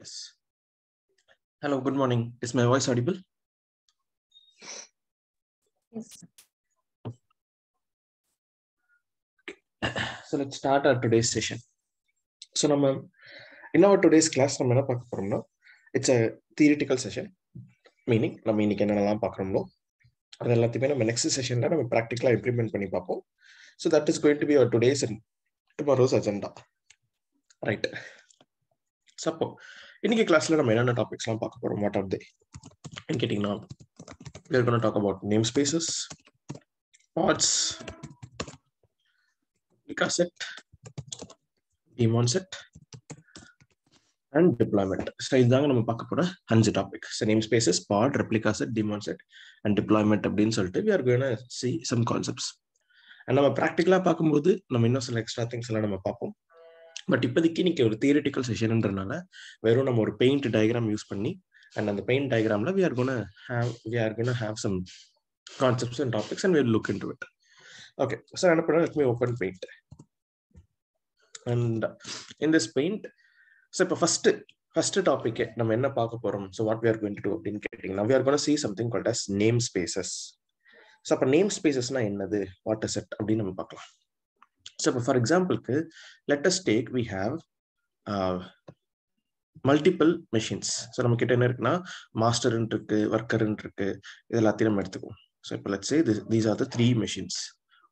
Yes. Hello, good morning. Is my voice audible? Yes. So let's start our today's session. So in our today's class, it's a theoretical session. Meaning, நம்ம இன்னைக்கு என்னென்னலாம் பார்க்குறோமோ அது எல்லாத்தையுமே நம்ம next செஷன்ல நம்ம ப்ராக்டிக்கலாக implement பண்ணி பார்ப்போம். So that is going to be our today's and tomorrow's agenda. Right. So அப்போ இன்னைக்கு கிளாஸ்ல நம்ம என்னென்ன டாபிக்ஸ்லாம் பார்க்க போறோம், வாட் ஆர் தே கேட்டிங்கன்னா, we are going to talk about namespaces, pods, replica set, daemon set, and deployment. So இதுதாங்க நம்ம பார்க்க போற 5 topic. So namespaces, pod, replica set, daemon set, and deployment அப்படின்னு சொல்லிட்டு we are going to see some concepts. And நம்ம ப்ராக்டிக்கலா பார்க்கும்போது நம்ம இன்னும் சில எக்ஸ்ட்ரா திங்ஸ் எல்லாம் நம்ம பார்ப்போம். பட் இப்போதைக்கு இன்னைக்கு ஒரு தியரிட்டிக்கல் செஷன்ன்றனால வெறும் நம்ம ஒரு பெயிண்ட் டயக்ராம் யூஸ் பண்ணி and அந்த paint டயக்ராம்ல we are going to have some concepts and topics and we'll look into it. Okay, so என்ன பண்ணலாம், let me open paint. And in this paint, so இப்போ first topic நம்ம என்ன பார்க்க போறோம், so what we are going to do அப்படின்னு கேட்டீங்கன்னா, we are going to see something called as namespaces. So அப்போ namespacesனா என்னது, what is it அப்படின்னு நம்ம பார்க்கலாம். So இப்போ ஃபார் எக்ஸாம்பிளுக்கு let us take, we have multiple machines. So நம்ம கிட்ட என்ன இருக்குன்னா, மாஸ்டர்ன்னு இருக்கு, ஒர்க்கர்ன்னு இருக்கு, இது எல்லாத்தையும் நம்ம எடுத்துக்குவோம். ஸோ இப்போ let's say these are the 3 machines,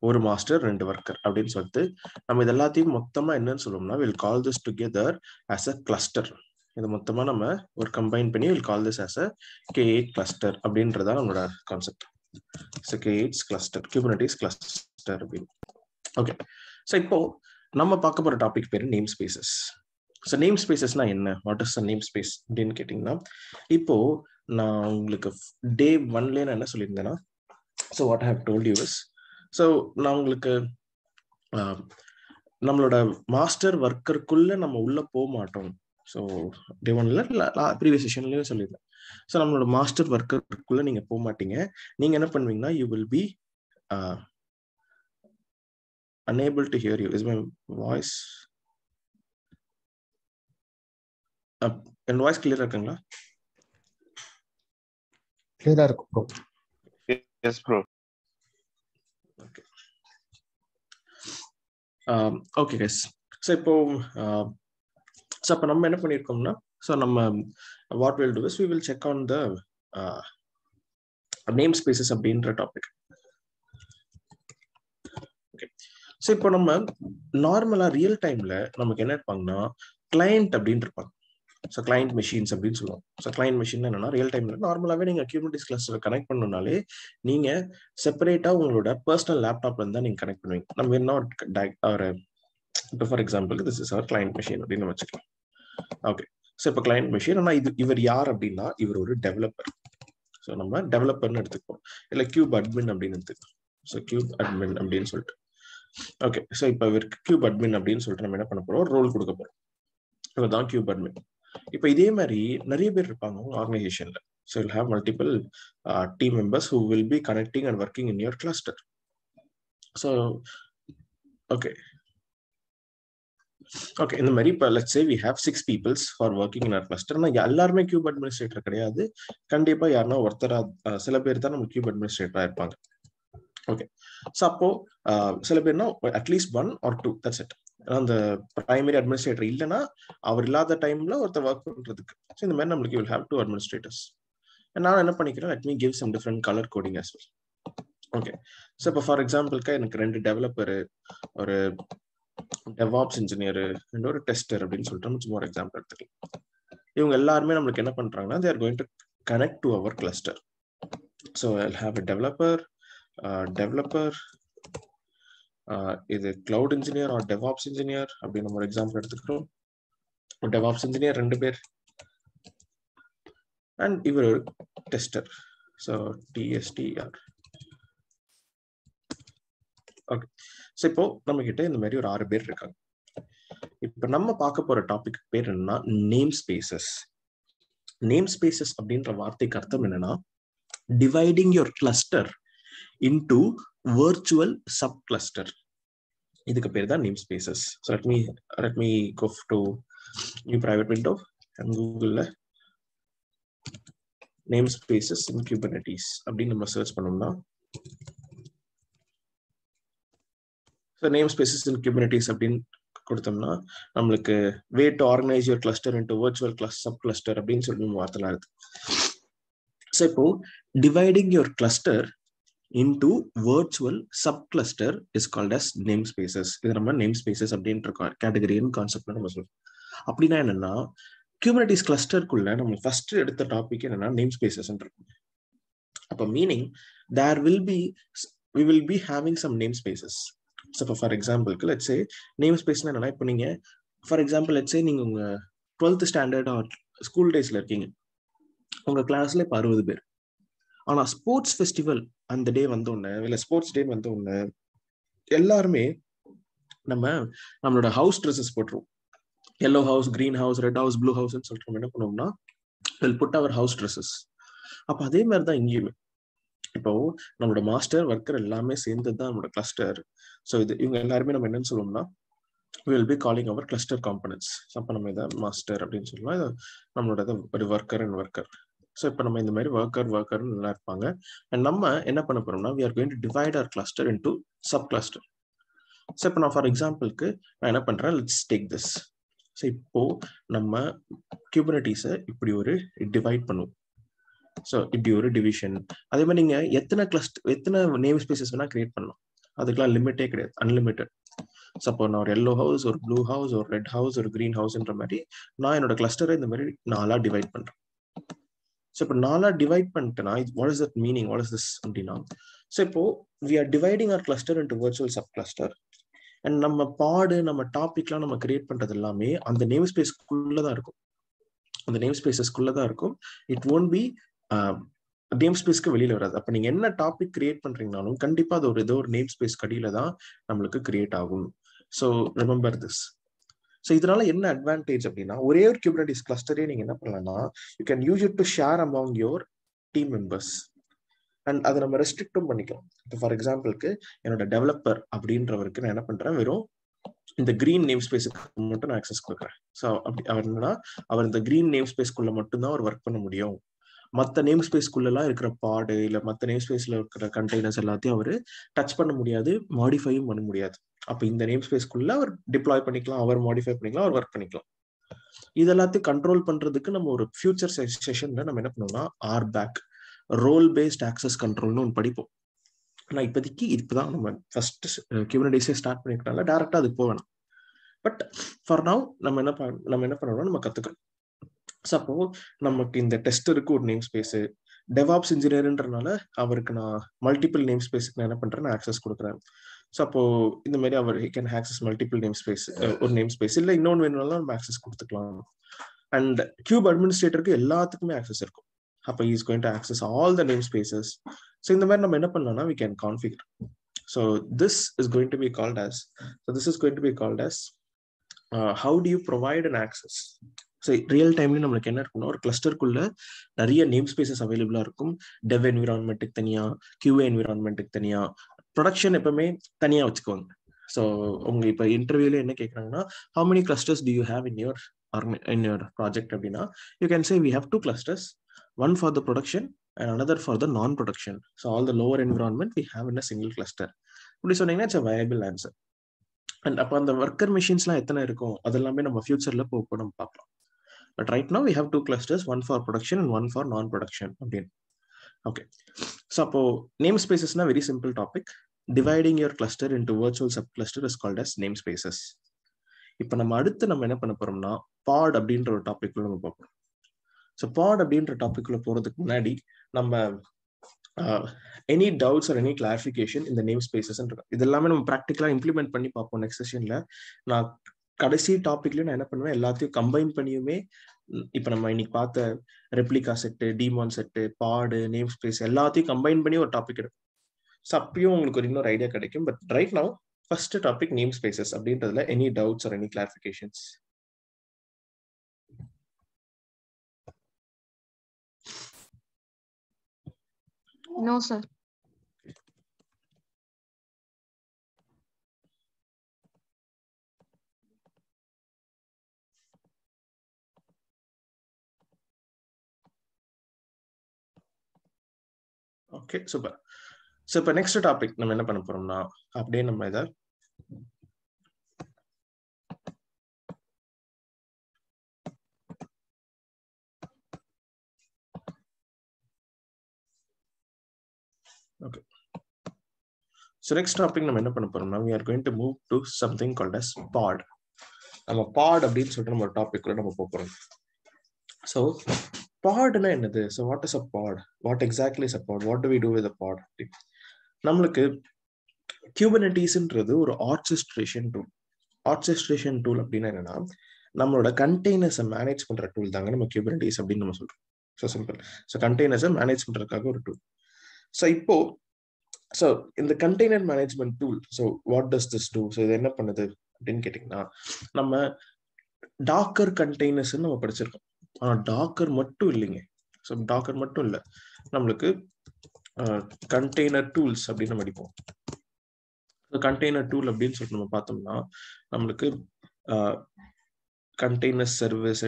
ஒரு மாஸ்டர் 2 ஒர்க்கர் அப்படின்னு சொல்லிட்டு நம்ம இது எல்லாத்தையும் மொத்தமா என்னன்னு சொல்லுவோம்னா, will call this together as a cluster. இது மொத்தமா நம்ம ஒரு கம்பைன் பண்ணி will call this as a K8 cluster அப்படின்றதா நம்மளோட concept. So K8 cluster, Kubernetes cluster அப்படின்னு. ஓகே, ஸோ இப்போ நம்ம பார்க்க போற டாபிக் பேரு நேம் ஸ்பேசஸ். ஸோ நேம் ஸ்பேசஸ்னா என்ன, what is the name space அப்படின்னு கேட்டிங்கன்னா, இப்போ நான் உங்களுக்கு டே 1ல நான் என்ன சொல்லியிருந்தேன்னா, so what I have told you is, so நான் உங்களுக்கு நம்மளோட மாஸ்டர் ஒர்க்கருக்குள்ள நம்ம உள்ள போக மாட்டோம். ஸோ டே 1ல ப்ரீவியஸ் செஷன்லயும் சொல்லியிருந்தேன். ஸோ நம்மளோட மாஸ்டர் ஒர்க்கருக்குள்ள நீங்க போக மாட்டீங்க. நீங்க என்ன பண்ணுவீங்கன்னா, you will be unable to hear you. Is my voice என் வாய்ஸ் கிளியரா இருக்குங்களா? கிளியரா இருக்கு bro. Yes bro. Okay. Okay guys. So இப்போ அப்ப நம்ம என்ன பண்ணிருக்கோம்னா, so நம்ம what we'll do is we will check on the namespaces அப்படின்ற டாபிக். ஓகே, ஸோ இப்போ நம்ம நார்மலா ரியல் டைம்ல நமக்கு என்ன இருப்பாங்கன்னா, கிளையண்ட் அப்படின்னு இருப்பாங்க. ஸோ கிளையண்ட் மெஷின்ஸ் அப்படின்னு சொல்லுவோம். ஸோ கிளையண்ட் மெஷின் என்னன்னா, ரியல் டைம்ல நார்மலாவே நீங்க குபர்னெட்டிஸ் கிளஸ்டர் கனெக்ட் பண்ணணும்னாலே நீங்க செப்பரேட்டா உங்களோட பர்சனல் லேப்டாப்ல இருந்தா நீங்க கனெக்ட் பண்ணுவீங்க. நம்ம என்ன ஒரு இப்போ for example this is our client machine அப்படின்னு வச்சுக்கலாம். ஓகே, ஸோ இப்போ கிளையண்ட் மெஷின், ஆனா இவர் யார் அப்படின்னா, இவர் ஒரு டெவலப்பர். ஸோ நம்ம டெவலப்பர்னு எடுத்துப்போம், இல்லை கியூப் அட்மின் அப்படின்னு எடுத்துக்கலாம். ஸோ கியூப் அட்மின் அப்படின்னு சொல்லிட்டு. ஓகே, ஸோ இப்போ இவருக்கு கியூப் அட்மின் அப்படின்னு சொல்லிட்டு நம்ம என்ன பண்ண போறோம், ரோல் கொடுக்க போறோம். இவர்தான் கியூப் அட்மின். இப்போ இதே மாதிரி நிறைய பேர் இருப்பாங்க உங்க ஆர்கனைசேஷன்ல. So you'll have multiple team members who will be connecting and working in your cluster. So okay, இந்த மாதிரி இப்போ let's say we have 6 people for working in our cluster. ஆனால் எல்லாருமே கியூப் அட்மினிஸ்ட்ரேட்டர் கிடையாது. கண்டிப்பா யாருன்னா ஒருத்தரா சில பேர் தான் நம்ம கியூப் அட்மினிஸ்ட்ரேட்டரா இருப்பாங்க. ஓகே, ஸோ அப்போ சில பேர்னா அட்லீஸ்ட் 1 or 2, தட்ஸ் இட். அந்த பிரைமரி அட்மினிஸ்ட்ரேட்டர் இல்லைன்னா அவர் இல்லாத டைம்ல ஒருத்தர் ஒர்க் பண்றதுக்கு. ஸோ இந்த மாதிரி நம்மளுக்கு வில் ஹேவ் 2 administrators. நான் என்ன பண்ணிக்கிறேன், let me give some different color coding as well. Okay, so இப்போ ஃபார் எக்ஸாம்பிளுக்கு எனக்கு 2 டெவலப்பர், ஒரு DevOps இன்ஜினியர் அண்ட் ஒரு டெஸ்டர் அப்படின்னு சொல்லிட்டு நம்ம சும்மா ஒரு எக்ஸாம்பிள் எடுத்துக்கலாம். இவங்க எல்லாருமே நம்மளுக்கு என்ன பண்றாங்கன்னா, they are going to connect to our cluster. So I'll have a developer, இது cloud engineer or DevOps engineer அப்படின்னு நம்ம ஒரு எக்ஸாம்பிள் எடுத்துக்கிறோம். டெவாப்ஸ் இன்ஜினியர் 2 பேர் அண்ட் இவர் ஒரு tester. So TSTR. Okay, so இப்போ நம்ம கிட்ட இந்த மாதிரி ஒரு 6 பேர் இருக்காங்க. இப்போ நம்ம பார்க்க போற டாபிக் பேர் என்னன்னா, நேம் ஸ்பேசஸ். நேம் ஸ்பேசஸ் அப்படின்ற வார்த்தைக்கு அர்த்தம் என்னன்னா, dividing your cluster into virtual subcluster. இதுக்கு பேர் தான் name spaces. So let me go to new private window கூகுள்ல நேம் ஸ்பேசஸ் இன் குபர்னெட்டிஸ் அப்படின்னு நம்ம சர்ச் பண்ணோம்னா நேம் ஸ்பேசஸ் இன் குபர்னெட்டிஸ் அப்படின்னு கொடுத்தோம்னா நம்மளுக்கு way to organise your cluster into virtual sub cluster அப்படின்னு சொல்லி வார்த்தைலாம் இருக்கு. ஸோ இப்போ dividing your cluster into virtual subcluster is called as namespaces. இது நம்ம namespaces அப்படின்ற கேட்டகரியின் கான்செப்ட்ல நம்ம சொல்றோம். அப்படின்னா என்னன்னா குபர்னெட்டிஸ் கிளஸ்டருக்குள்ள நம்ம ஃபர்ஸ்ட் எடுத்த டாபிக் என்னன்னா namespaces இருக்கும். அப்ப meaning there we will be having some namespaces. So for example, let's say namespace என்னன்னா இப்போ நீங்க for example let's say நீங்க உங்க 12th ஸ்டாண்டர்ட் ஆர் ஸ்கூல் டேஸ்ல இருக்கீங்க. உங்க கிளாஸ்ல இப்போ 60 பேர். ஆனா ஸ்போர்ட்ஸ் ஃபெஸ்டிவல் அந்த டே வந்தோடனே இல்ல ஸ்போர்ட்ஸ் டே வந்தோடனே எல்லாருமே நம்மளோட ஹவுஸ் ட்ரெஸ்ஸஸ் போட்டுருவோம். Yellow house, green house, red house, blue house சொல்லிட்டு நம்ம என்ன பண்ணுவோம்னா we'll put our house dresses. அப்ப அதே மாதிரி தான் இங்கேயுமே இப்போ நம்மளோட மாஸ்டர் ஒர்க்கர் எல்லாமே சேர்ந்தது தான் நம்மளோட கிளஸ்டர். ஸோ இவங்க எல்லாருமே நம்ம என்னன்னு சொல்லுவோம்னா we'll be calling our cluster components. அப்போ நம்ம இதை மாஸ்டர் அப்படின்னு சொல்லலாம். இது நம்மளோட ஒரு ஒர்க்கர் அண்ட் ஒர்க்கர். ஸோ இப்போ நம்ம இந்த மாதிரி ஒர்க்கர்னு நல்லா இருப்பாங்க. அண்ட் நம்ம என்ன பண்ண போறோம்னா we are going to divide our cluster into sub cluster. So இப்போ நான் ஃபார் எக்ஸாம்பிளுக்கு நான் என்ன பண்றேன், லெட்ஸ் டேக் திஸ். ஸோ இப்போ நம்ம குபர்னெட்டிஸை இப்படி ஒரு டிவைட் பண்ணுவோம். ஸோ இப்படி ஒரு டிவிஷன். அதே மாதிரி நீங்க எத்தனை நேம் ஸ்பேசஸ் வேணா கிரியேட் பண்ணலாம். அதுக்கெல்லாம் லிமிட்டே கிடையாது, அன்லிமிட்டட். சப்போ நான் ஒரு எல்லோ ஹவுஸ், ஒரு ப்ளூ ஹவுஸ், ஒரு ரெட் ஹவுஸ், ஒரு கிரீன் ஹவுஸ்ன்ற மாதிரி நான் என்னோட கிளஸ்டரை இந்த மாதிரி 4 டிவைட் பண்றேன். ஸோ இப்போ 4 டிவைட் பண்ணிட்டேன்னா what is that meaning, what is this அப்படின்னா ஸோ இப்போ we are dividing our cluster into virtual sub cluster. And நம்ம நம்ம டாபிக்லாம் நம்ம கிரியேட் பண்றது எல்லாமே அந்த நேம் ஸ்பேஸ்க்குள்ளதான் இருக்கும். அந்த நேம் ஸ்பேசஸ்க்குள்ளதான் இருக்கும். இட் ஒன்ட் பி நேம் ஸ்பேஸ்க்கு வெளியில வராது. அப்ப நீங்க என்ன டாபிக் கிரியேட் பண்றீங்கனாலும் கண்டிப்பா அது ஏதோ ஒரு நேம் ஸ்பேஸ் கடியில தான் நம்மளுக்கு கிரியேட் ஆகும். So remember this. ஸோ இதனால என்ன அட்வான்டேஜ் அப்படின்னா ஒரே ஒரு குபர்னெட்டிஸ் கிளஸ்டரே நீங்க என்ன பண்ணலாம்னா you can use it to share among your team members. And அதை நம்ம ரெஸ்ட்ரிக்டும் பண்ணிக்கலாம். இப்போ ஃபார் எக்ஸாம்பிளுக்கு என்னோட டெவலப்பர் அப்படின்றவருக்கு நான் என்ன பண்றேன், வெறும் இந்த கிரீன் நேம் ஸ்பேஸுக்கு மட்டும் நான் ஆக்சஸ் கொடுக்குறேன். ஸோ அப்படி அவர் என்னன்னா அவர் இந்த கிரீன் நேம் ஸ்பேஸ்க்குள்ள மட்டும்தான் அவர் ஒர்க் பண்ண முடியும். மற்ற நேம் ஸ்பேஸ்க்குள்ளலாம் இருக்கிற பாடு இல்லை மற்ற நேம் ஸ்பேஸ்ல இருக்கிற கண்டெய்னர்ஸ் எல்லாத்தையும் அவர் டச் பண்ண முடியாது, மாடிஃபையும் பண்ண முடியாது. அப்போ இந்த நேம் ஸ்பேஸ்க்குள்ள அவர் டிப்ளாய் பண்ணிக்கலாம், அவர் மாடிஃபை பண்ணிக்கலாம், அவர் ஒர்க் பண்ணிக்கலாம். இது எல்லாத்தையும் கண்ட்ரோல் பண்றதுக்கு நம்ம ஒரு ஃபியூச்சர் செஷன்ல நம்ம என்ன பண்ணுவோம்னா RBAC, ரோல் பேஸ்ட் ஆக்சஸ் கண்ட்ரோல்னு ஒன்று படிப்போம். ஆனால் இப்போதைக்கு இப்பதான் நம்ம ஃபர்ஸ்ட் குபர்னெட்டிஸே ஸ்டார்ட் பண்ணிருக்கனால டேரக்டா அது போகணும். பட் ஃபார் நவ் நம்ம என்ன பண்ணணும்னா நம்ம கத்துக்கணும். ஸோ அப்போ நமக்கு இந்த டெஸ்டருக்கு ஒரு நேம் ஸ்பேஸ், டெவாப்ஸ் இன்ஜினியர்ன்றனால அவருக்கு நான் மல்டிபிள் நேம் ஸ்பேஸுக்கு நான் என்ன பண்றேன், நான் ஆக்சஸ் கொடுக்குறேன். ஸோ அப்போ இந்த மாதிரி அவர் can access multiple namespace, ஒரு நேம் ஸ்பேஸ் இல்லை இன்னொன்று வேணும்னாலும் நம்ம ஆக்சஸ் கொடுத்துக்கலாம். அண்ட் கியூப் அட்மினிஸ்ட்ரேட்டருக்கு எல்லாத்துக்குமே ஆக்சஸ் இருக்கும். அப்போ is going to access all the name spaces. So இந்த மாதிரி நம்ம என்ன பண்ணலாம்னா we can configure. So this is going to be called as how do you provide an access. So real டைம்ல நம்மளுக்கு என்ன இருக்கும்னா ஒரு கிளஸ்டருக்குள்ள நிறைய நேம் ஸ்பேசஸ் அவைலபிளா இருக்கும். டெவ் என்விரான்மெண்ட்டுக்கு தனியா, QA என்விரான்மெண்ட்டுக்கு தனியா, ப்ரொடக்ஷன் எப்பவுமே தனியா வச்சுக்குவாங்க. ஸோ உங்க இப்போ இன்டர்வியூல என்ன கேட்குறாங்கன்னா how many clusters do you have in your project அப்படின்னா you can say we have 2 clusters, one for the production and another for the non-production. So all the lower environment we have in a single cluster. அப்படி சொன்னீங்கன்னா it's a viable answer. And அப்போ அந்த worker மிஷின்ஸ்லாம் எத்தனை இருக்கும் அதெல்லாமே நம்ம ஃபியூச்சர்ல போக நம்ம பார்க்கலாம். But right now we have 2 clusters, one for production and one for non-production அப்படின்னு. ஓகே, ஸோ அப்போ நேம் ஸ்பேசஸ்னா very simple topic. Dividing your cluster into virtual sub cluster is called as namespaces. இப்போ நம்ம என்ன பண்ண போறோம்னா பாட் அப்படின்ற ஒரு டாபிக் நம்ம பார்ப்போம். ஸோ பாட் அப்படின்ற டாபிக்ல போறதுக்கு முன்னாடி நம்ம any doubts or any clarification இந்த நேம் ஸ்பேசஸ் இது எல்லாமே நம்ம ப்ராக்டிகலா இம்ப்ளிமெண்ட் பண்ணி பார்ப்போம் நெக்ஸ்ட் செஷன்ல. நான் கடைசி டாபிக்லயும் நான் என்ன பண்ணுவேன், எல்லாத்தையும் கம்பைன் பண்ணியுமே இப்ப நம்ம இன்னைக்கு பார்த்த ரெப்ளிகா செட்டு, டிமான் செட்டு, பாடு, நேம் ஸ்பேஸ் எல்லாத்தையும் கம்பைன் பண்ணி ஒரு டாபிக் எடுப்போம். ஸோ அப்பயும் உங்களுக்கு ஒரு இன்னொரு ஐடியா கிடைக்கும். But right now first topic namespaces அப்படின்றதுல any doubts or any clarifications? No, sir. Okay super. So இப்போ நெக்ஸ்ட் டாபிக் நம்ம என்ன பண்ண போறோம்னா அப்படியே நம்ம இதை ஓகே. ஸோ நெக்ஸ்ட் டாபிக் நம்ம என்ன பண்ண போறோம்னா we are going to move to something called as pod. நம்ம பாட் அப்படின்னு சொல்லிட்டு நம்ம டாபிக்ல நம்ம போறோம். ஸோ பாட்னா என்னது? So what is a pod? What exactly is a pod? What do we do with a pod? நம்மளுக்கு குபர்னெட்டிஸ்ன்றது ஒரு ஆர்கெஸ்ட்ரேஷன் டூல். ஆர்கெஸ்ட்ரேஷன் டூல் அப்படின்னா என்னன்னா நம்மளோட கண்டெய்னர்ஸை மேனேஜ் பண்ற டூல் தாங்க நம்ம குபர்னெட்டிஸ் அப்படின்னு நம்ம சொல்றோம். So simple. ஸோ கண்டெய்னர்ஸை மேனேஜ் பண்றதுக்காக ஒரு டூல். ஸோ இப்போ ஸோ இந்த container management tool, so what does this do? So இது என்ன பண்ணுது அப்படின்னு கேட்டிங்கன்னா, நம்ம டாக்கர் கண்டெய்னர்ஸ் நம்ம படிச்சிருக்கோம். ஆனால் டாக்கர் மட்டும் இல்லைங்க. ஸோ டாக்கர் மட்டும் இல்லை, நம்மளுக்கு கண்டெய்னர் டூல்ஸ் அப்படின்னு நம்ம படிப்போம். கண்டெய்னர் டூல் அப்படின்னு சொல்லிட்டு நம்ம பார்த்தோம்னா நம்மளுக்கு கண்டெய்னர் சர்வீஸ்,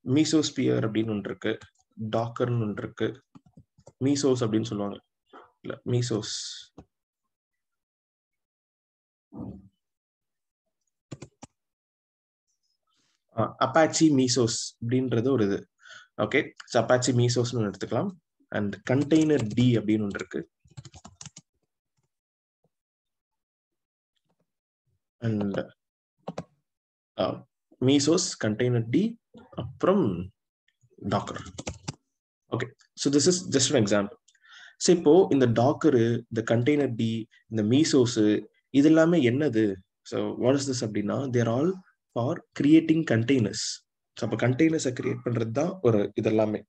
மீசோஸ்பியர் அப்படின்னு ஒன்று இருக்கு, டாக்கர்னு ஒன்று இருக்கு, மீசோஸ் அப்படின்னு சொல்லுவாங்க, இல்ல மீசோஸ், அப்பாச்சி மீசோஸ் அப்படின்றது ஒரு இது. ஓகே, அப்பாச்சி மீசோஸ்னு ஒன்று எடுத்துக்கலாம். அண்ட் கண்டெய்னர் டி அப்படின்னு ஒன்று இருக்கு. அண்ட் மீசோஸ், கண்டெய்னர் டி, அப்புறம் Docker. Okay, so this is just an example. So இப்போ இந்த டாக்கரு, இந்த கண்டெய்னர் டி, இந்த மீசோஸ், இது எல்லாமே என்னது? ஸோ வாட் இஸ் திஸ் அப்படின்னா, they're all for creating containers. So அப்போ கண்டெய்னர்ஸை கிரியேட் பண்றது தான் ஒரு இதெல்லாமே.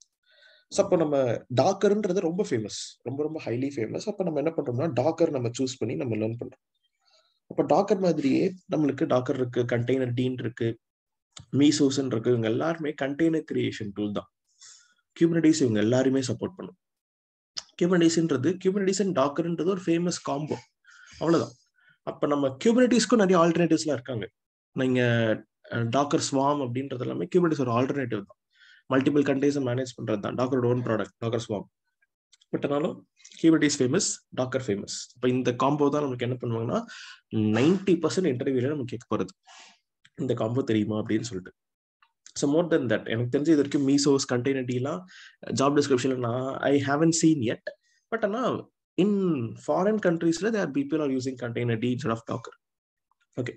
ஸோ அப்போ நம்ம டாக்கர்ன்றது ரொம்ப ஃபேமஸ், ரொம்ப ரொம்ப ஹைலி ஃபேமஸ். அப்போ நம்ம என்ன பண்றோம்னா டாக்கர் நம்ம சூஸ் பண்ணி நம்ம லேர்ன் பண்றோம். அப்போ டாக்கர் மாதிரியே நம்மளுக்கு டாக்கர் இருக்கு, கண்டெய்னர் டீன் இருக்கு, மீசோஸ்ன்னு இருக்கு. இவங்க எல்லாருமே கண்டெய்னர் கிரியேஷன் டூல் தான். குபர்னெட்டிஸ் இவங்க எல்லாருமே சப்போர்ட் பண்ணும். குபர்னெட்டிஸ்ன்றது, குபர்னெட்டிஸ் அண்ட் டாக்கர்ன்றது ஒரு ஃபேமஸ் காம்போ, அவ்வளவுதான். அப்ப நம்ம குபர்னெட்டிஸ்க்கும் நிறைய ஆல்டர்னேட்டிவ்ஸ்லாம் இருக்காங்க. நீங்க டாக்கர் ஸ்வாம் அப்படின்றது எல்லாமே குபர்னெட்டிஸ் ஒரு ஆல்டர்னேட்டிவ் தான். மல்டிபிள் கண்டெய்னர்ஸை மேனேஜ் பண்றது தான் டாக்கரோட ஓன் ப்ராடக்ட், டாக்கர் ஸ்வாம். பட் ஆனாலும் குபர்னெட்டிஸ் ஃபேமஸ், டாக்கர் ஃபேமஸ். இப்போ இந்த காம்போ தான் நமக்கு என்ன பண்ணுவாங்கன்னா 90% இன்டர்வியூல நம்ம கேட்க போறது, இந்த காம்போ தெரியுமா அப்படின்னு சொல்லிட்டு. ஸோ மோர் தென் தட், எனக்கு தெரிஞ்சு இது வரைக்கும் மீசோஸ், கண்டெய்னர் டீலாம் ஜாப் டிஸ்கிரிப்ஷன்ல நான் I haven't seen it. But ஆனால் இன் ஃபாரின் கண்ட்ரீஸ்ல there people are using containerd instead of Docker. Okay,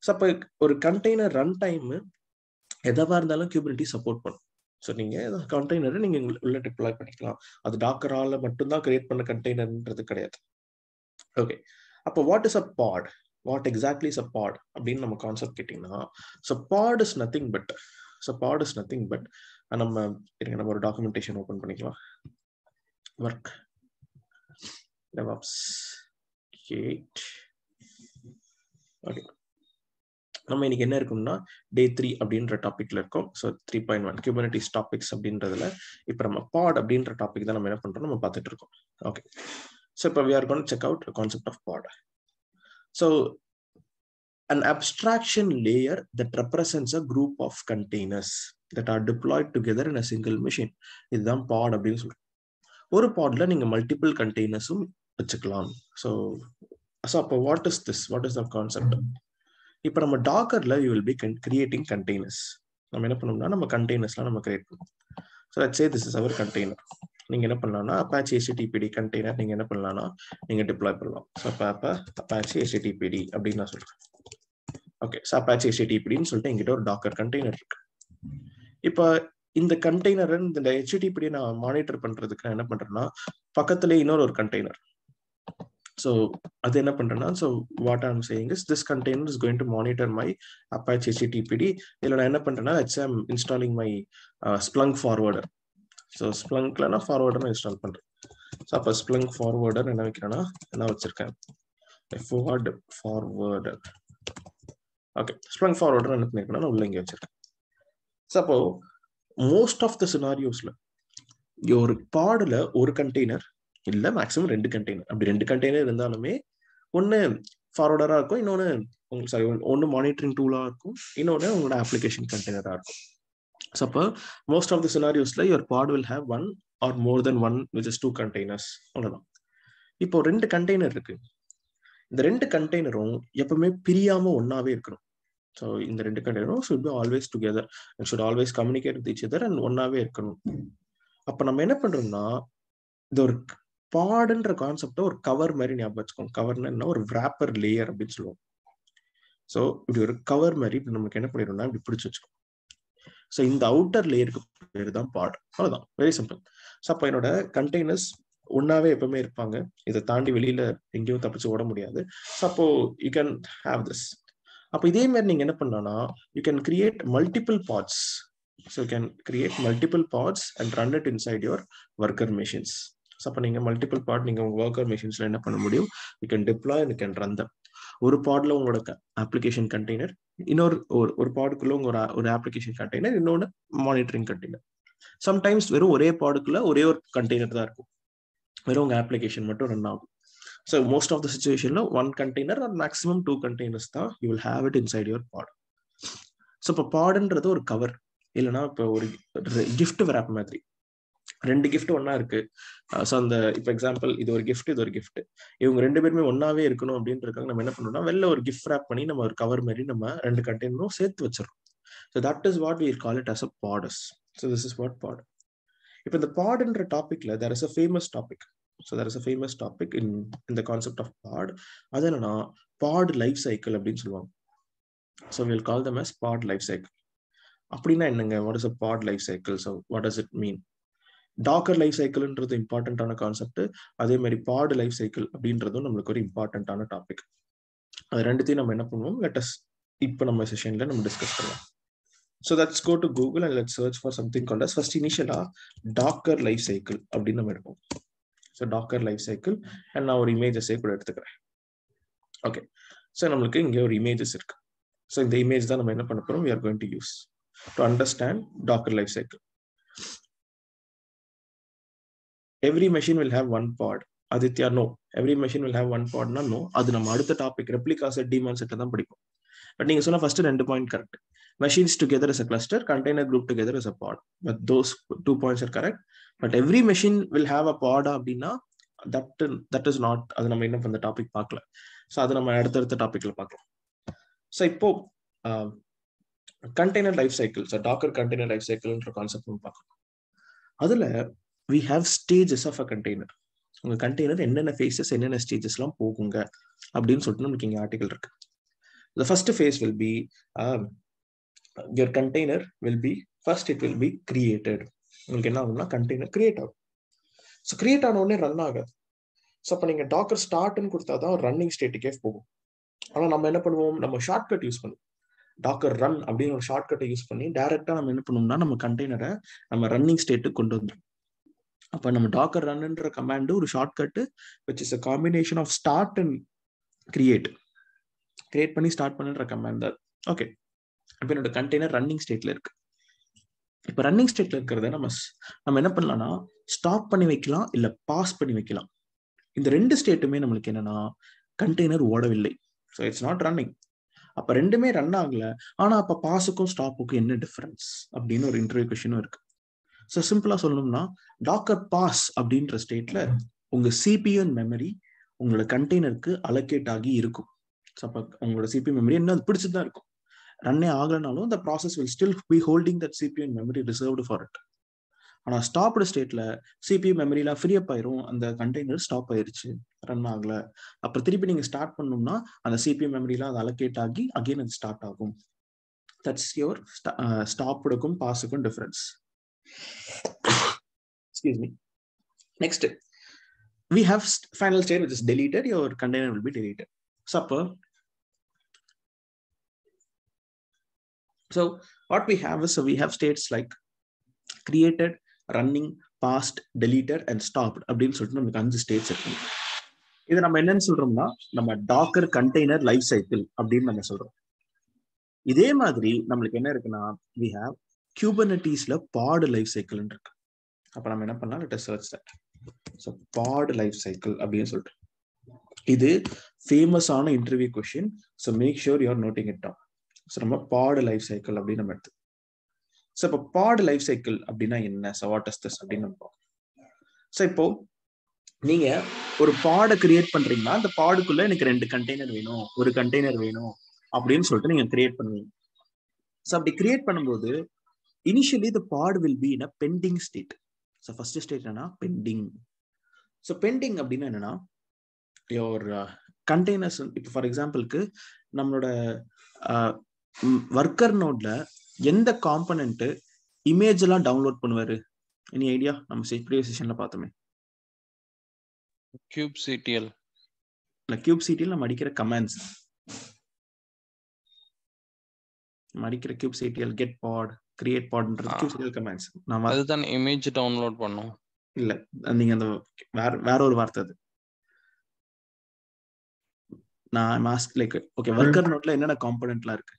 so அப்போ ஒரு கண்டெய்னர் ரன் டைம் எதவா இருந்தாலும் குபர்னெட்டிஸ் சப்போர்ட் பண்ணும். ஸோ நீங்கள் கண்டெய்னரை நீங்கள் உள்ள டிப்ளாய் பண்ணிக்கலாம். அது டாக்கரால மட்டும்தான் கிரியேட் பண்ண கண்டெய்னர்ன்றது கிடையாது. ஓகே, அப்போ what is a pod? What exactly is a pod அப்படின்னு நம்ம கான்செப்ட் கேட்டிங்கன்னா, so pod is nothing but, so pod is nothing but, நம்ம ஒரு டாக்குமெண்டேஷன் ஓப்பன் பண்ணிக்கலாம். ஒர்க் DevOps Gate. ஓகே, நம்ம இன்னைக்கு என்ன இருக்கும்னா Day 3 அப்படின்ற டாபிக்ல இருக்கோம். ஸோ 3.1 Kubernetes டாபிக்ஸ் அப்படின்றதுல இப்போ நம்ம பாட் அப்படின்ற டாபிக் தான் நம்ம என்ன பண்றோம், நம்ம பார்த்துட்டு இருக்கோம். ஓகே, ஸோ இப்போ we are going to check out the concept of pod. So an abstraction layer that represents a group of containers that are deployed together in a single machine. இதுதான் pod அப்படின்னு சொல்றோம். ஒரு பாட்ல நீங்க multiple கண்டெய்னர்ஸும் வச்சுக்கலாம். So அப்போ what is this? What is the concept? இப்போ நம்ம டாக்கர்ல you will be creating containers. நம்ம என்ன பண்ணோம்னா நம்ம கண்டெய்னர்ஸ்லாம் நம்ம கிரியேட் பண்ணுவோம். So let's say this is our container. நீங்க என்ன பண்ணலாம்னா அப்பாச்சி HTTPD கண்டெய்னர் நீங்க என்ன பண்ணலாம்னா நீங்க டிப்ளாய் பண்ணலாம். ஸோ அப்போ அப்பாச்சி HTTPD அப்படின்னு நான் சொல்றேன். ஓகே, ஸோ அப்பாச்சி HTTPDன்னு சொல்லிட்டு எங்கிட்ட ஒரு டாக்கர் கண்டெய்னர் இருக்கு. இப்போ இந்த கண்டெய்னர், இந்த HTTPD நான் மானிட்டர் பண்றதுக்கு நான் என்ன பண்றேன்னா பக்கத்துல இன்னொரு கண்டெய்னர். ஸோ அது என்ன பண்றேன்னா, so what I am saying is this container is going to monitor my Apache HTTPD. இதில் நான் என்ன பண்றேன்னா I'm installing my Splunk forwarder. So ஸ்ப்ளங்க்ல நான் ஃபார்வர்டர் இன்ஸ்டால் பண்றேன். ஸோ அப்போ Splunk ஃபார்வர்டர் என்ன வைக்கிறேன்னா என்ன வச்சிருக்கேன், ஃபார்வர்டர். ஓகே, Splunk ஃபார்வர்டர் என்ன பண்ணிருக்கேன்னா நான் உள்ள இங்கே வச்சிருக்கேன். ஸோ அப்போ மோஸ்ட் ஆஃப் த சினாரியோஸ்ல ஒரு பாடுல ஒரு கண்டெய்னர் இல்ல மேக்ஸிமம் 2 கண்டெய்னர், அப்படி 2 கண்டெய்னர் இருந்தாலுமே ஒன்னு ஃபார்வர்டரா இருக்கும், இன்னொன்னு ஒன்னு மானிட்டரிங் டூலா இருக்கும், இன்னொன்னு உங்களோட அப்ளிகேஷன் கண்டெய்னரா இருக்கும். ஸோ அப்போ மோஸ்ட் ஆஃப் த சினாரியோஸ்ல your pod will have one or more then one which is 2 containers. அவ்வளவுதான். இப்போ 2 கண்டெய்னர் இருக்கு. இந்த 2 கண்டெய்னரும் எப்பவுமே பிரியாம ஒன்னாவே இருக்கணும். ஸோ இந்த 2 கண்டெய்னரும் should be always together and should always communicate with each other and ஒன்னாவே இருக்கணும். அப்ப நம்ம என்ன பண்றோம்னா, இது ஒரு பாடுன்ற கான்செப்டை ஒரு கவர் மாதிரி ஞாபகம் வச்சுக்கோங்க. கவர்னா என்ன, ஒரு wrapper லேயர் அப்படின்னு சொல்லுவோம். ஸோ இப்படி ஒரு கவர் மாதிரி இப்படி நமக்கு என்ன பண்ணிடும்னா இப்படி பிடிச்சி வச்சுக்கோம். ஸோ இந்த அவுட்டர் லேயருக்கு பேர் தான் பாட். அவ்வளவுதான், வெரி சிம்பிள். ஸோ அப்போ என்னோட கண்டெய்னர்ஸ் ஒன்னாவே எப்பவுமே இருப்பாங்க. இதை தாண்டி வெளியில எங்கேயும் தப்பிச்சு ஓட முடியாது. ஸோ அப்போ யூ கேன் ஹேவ் திஸ். அப்போ இதே மாதிரி நீங்க என்ன பண்ணலாம்னா, you can create multiple pods. So you can create multiple pods and run it inside your worker machines. So அப்போ நீங்க மல்டிபிள் பாட் நீங்க உங்க ஒர்க்கர் மெஷின்ஸ்ல என்ன பண்ண முடியும், you can deploy and you can run them. ஒரு பாட்ல உங்களோட அப்ளிகேஷன் கண்டெய்னர், இன்னொரு ஒரு பாடுக்குள்ள உங்க ஒரு அப்ளிகேஷன் கண்டெய்னர், இன்னொன்று மானிட்டரிங் கண்டெய்னர். சம்டைம்ஸ் வெறும் ஒரே பாடுக்குள்ள ஒரே ஒரு கண்டெய்னர் தான் இருக்கும், வெறும் உங்க அப்ளிகேஷன் மட்டும் ரன் ஆகும். ஸோ மோஸ்ட் ஆஃப் த சிச்சுவேஷன்ல 1 container ஆர் மேக்ஸிமம் 2 containers தான் you will have it inside your pod. So இப்போ பாடுன்றது ஒரு கவர், இல்லைன்னா இப்போ ஒரு கிஃப்ட் வேரப் மாதிரி 2 கிஃப்ட் ஒன்னா இருக்கு. ஸோ அந்த இப்போ எக்ஸாம்பிள் இது ஒரு கிஃப்ட், இது ஒரு கிஃப்ட், இவங்க 2 பேருமே ஒன்னாவே இருக்கணும் அப்படின்றதுக்காக நம்ம என்ன பண்ணணும்னா வெளில ஒரு கிஃப்ட் ரேப் பண்ணி நம்ம ஒரு கவர் மாதிரி நம்ம 2 கண்டெய்னரும் சேர்த்து வச்சிடறோம். So that is what we call it as a pods. So this is what pod. இப்போ இந்த பாடுன்ற டாபிக்ல there is a famous topic. So there is a famous topic in the concept of pod. அது என்னன்னா pod life cycle அப்படின்னு சொல்லுவாங்க. So we'll call them as pod life cycle. அப்படின்னா என்னங்க, what is a pod life cycle? So what does it mean? Docker life cycleன்றது இம்பார்ட்டன்டான concept. அதே மாதிரி pod life cycle அப்படின்றதும் நம்மளுக்கு ஒரு இம்பார்ட்டன்டான டாபிக். அது ரெண்டுத்தையும் நம்ம என்ன பண்ணுவோம், இப்போ நம்ம செஷன்ல நம்ம டிஸ்கஸ் பண்ணலாம். So let's go to Google and let's search for something called as first initial Docker life cycle அப்படின்னு நம்ம எடுப்போம். So Docker life cycle and நான் ஒரு இமேஜஸே கூட எடுத்துக்கிறேன். ஓகே, ஸோ நம்மளுக்கு இங்கே ஒரு இமேஜஸ் இருக்கு. ஸோ இந்த இமேஜ் தான் நம்ம என்ன பண்ண போறோம், we are going to use to understand Docker life cycle. Every machine will have one pod. Aditya, no. Every machine will have one pod. No, அது நம்ம அடுத்த டாபிக் ரெப்ளிகா செட், டீமான் செட் தான் படிப்போம். பட் நீங்க சொன்ன first 2 point correct. Machines together as a cluster, container group together as a pod. But those 2 points are correct. But every machine will have a pod அப்படின்னா that is not, அது நம்ம இன்னும் அந்த topic பார்க்கல. So அதை நம்ம அடுத்தடுத்த டாபிக்ல பார்க்கலாம். ஸோ இப்போ container life cycle, so docker container life சைக்கிள்ன்ற கான்செப்ட் நம்ம பார்க்கலாம். அதுல we have stages of a container. உங்க கண்டெய்னர் என்னென்ன ஃபேஸஸ் என்னென்ன ஸ்டேஜஸ்லாம் போகுங்க அப்படின்னு சொல்லிட்டு நமக்கு இங்கே ஆர்டிகல் இருக்கு. The first phase will be your container will be, first it will be created. உங்களுக்கு என்ன ஆகும்னா கண்டெய்னர் கிரியேட் ஆகும். ஸோ கிரியேட் ஆன உடனே ரன் ஆகாது. ஸோ அப்போ நீங்க டாக்கர் ஸ்டார்ட்னு கொடுத்தாதான் ரன்னிங் ஸ்டேட்டுக்கே போகும். ஆனால் நம்ம என்ன பண்ணுவோம், நம்ம ஷார்ட்கட் யூஸ் பண்ணுவோம். டாக்கர் ரன் அப்படின்னு ஒரு ஷார்ட்கட்டை யூஸ் பண்ணி டைரக்டா நம்ம என்ன பண்ணுவோம்னா நம்ம கண்டெய்னரை நம்ம ரன்னிங் ஸ்டேட்டுக்கு கொண்டு வந்துடும். அப்போ நம்ம டாக்கர் ரன்ன்ற கமாண்ட் ஒரு shortcut which is a combination of start and create பண்ணி ஸ்டார்ட் பண்ணுற கமாண்ட் தான். ஓகே, இப்போ என்னோட கண்டெய்னர் ரன்னிங் ஸ்டேட்ல இருக்கு. இப்போ ரன்னிங் ஸ்டேட்ல இருக்கிறத நம்ம என்ன பண்ணலாம்னா ஸ்டாப் பண்ணி வைக்கலாம், இல்ல பாஸ் பண்ணி வைக்கலாம். இந்த 2 ஸ்டேட்டுமே நம்மளுக்கு என்னன்னா கண்டெய்னர் ஓடவில்லை. So it's not running. அப்ப 2மே ரன் ஆகல. ஆனா அப்ப பாஸுக்கும் ஸ்டாப்புக்கும் என்ன டிஃபரன்ஸ் அப்படின்னு ஒரு இன்டர்வியூ கொஸ்டினும் இருக்கு. ஸோ சிம்பிளா சொல்லணும்னா டாக்கர் பாஸ் அப்படின்ற ஸ்டேட்ல உங்க CPU மெமரி உங்களோட கண்டெய்னருக்கு அலோகேட் ஆகி இருக்கும். ஸோ அப்ப உங்களோட CPU மெமரி என்ன அது பிடிச்சுதான் இருக்கும். ரன்னே ஆகலனாலும் the process will still be holding that CPU and memory reserved for it. ஆனா ஸ்டாப்டு ஸ்டேட்ல CPU மெமரிலாம் ஃப்ரீ அப் ஆயிரும், அந்த கண்டெய்னர் ஸ்டாப் ஆயிருச்சு, ரன் ஆகல. அப்புறம் திருப்பி நீங்க ஸ்டார்ட் பண்ணணும்னா அந்த CPU மெமரிலாம் அது அலோகேட் ஆகி அகைன் அது ஸ்டார்ட் ஆகும். தட்ஸ் யுவர் ஸ்டாப்டுக்கும் பாஸுக்கும் difference. Excuse me. Next, we have final state which is deleted. Your container will be deleted. So what we have is, we have states like created, running, passed, deleted and stopped அப்படின்னு சொல்லிட்டு நமக்கு 5 states இருக்கு. இதை நம்ம என்னன்னு சொல்றோம்னா நம்ம Docker container life cycle அப்படின்னு நம்ம சொல்றோம். இதே மாதிரி நம்மளுக்கு என்ன இருக்குன்னா we have Kubernetesல pod life cycle இருக்கு. அப்ப நம்ம என்ன பண்ணலாம், let us search that. So pod life cycle அப்படின்னு சொல்லிட்டு இது ஃபேமஸான interview question. So make sure you are noting it down. So நம்ம பாட் லைஃப் சைக்கிள் அப்படின்னு நம்ம எடுத்து. ஸோ இப்போ பாட் லைஃப் சைக்கிள் அப்படின்னா என்ன, ஸோ வாட் இஸ் திஸ் அப்படின்னு நம்ம பார்ப்போம். ஸோ இப்போ நீங்க ஒரு பாடை கிரியேட் பண்றீங்கன்னா அந்த பாடுக்குள்ள எனக்கு 2 கண்டெய்னர் வேணும், ஒரு கண்டெய்னர் வேணும் அப்படின்னு சொல்லிட்டு நீங்க கிரியேட் பண்ணுவீங்க. ஸோ அப்படி கிரியேட் பண்ணும்போது initially the pod will be in a pending state. So first state என்னன்னா பெண்டிங். ஸோ பெண்டிங் அப்படின்னா என்னன்னா யோர் கண்டெய்னர்ஸ். இப்போ ஃபார் எக்ஸாம்பிளுக்கு நம்மளோட ஒர்க்கர் நோட்ல எந்த காம்பனன்ட் இமேஜ் எல்லாம் டவுன்லோட் பண்ணுவாரு? Any idea? நம்ம ப்ரீவியஸ் செஷன்ல பார்த்தோமே. kubectl. இல்ல kubectl நம்ம அடிக்கிற கமாண்ட்ஸ், நம்ம அடிக்கிற kubectl get pod create podன்றது kubectl commands. நாம அதுதான் இமேஜ் டவுன்லோட் பண்ணோம். இல்ல நீங்க அந்த வேற ஒரு வார்த்தை அது. நான் மாஸ்க் லைக் ஓகே ஒர்க்கர் நோட்ல என்னென்ன காம்பனன்ட்லாம் இருக்கு?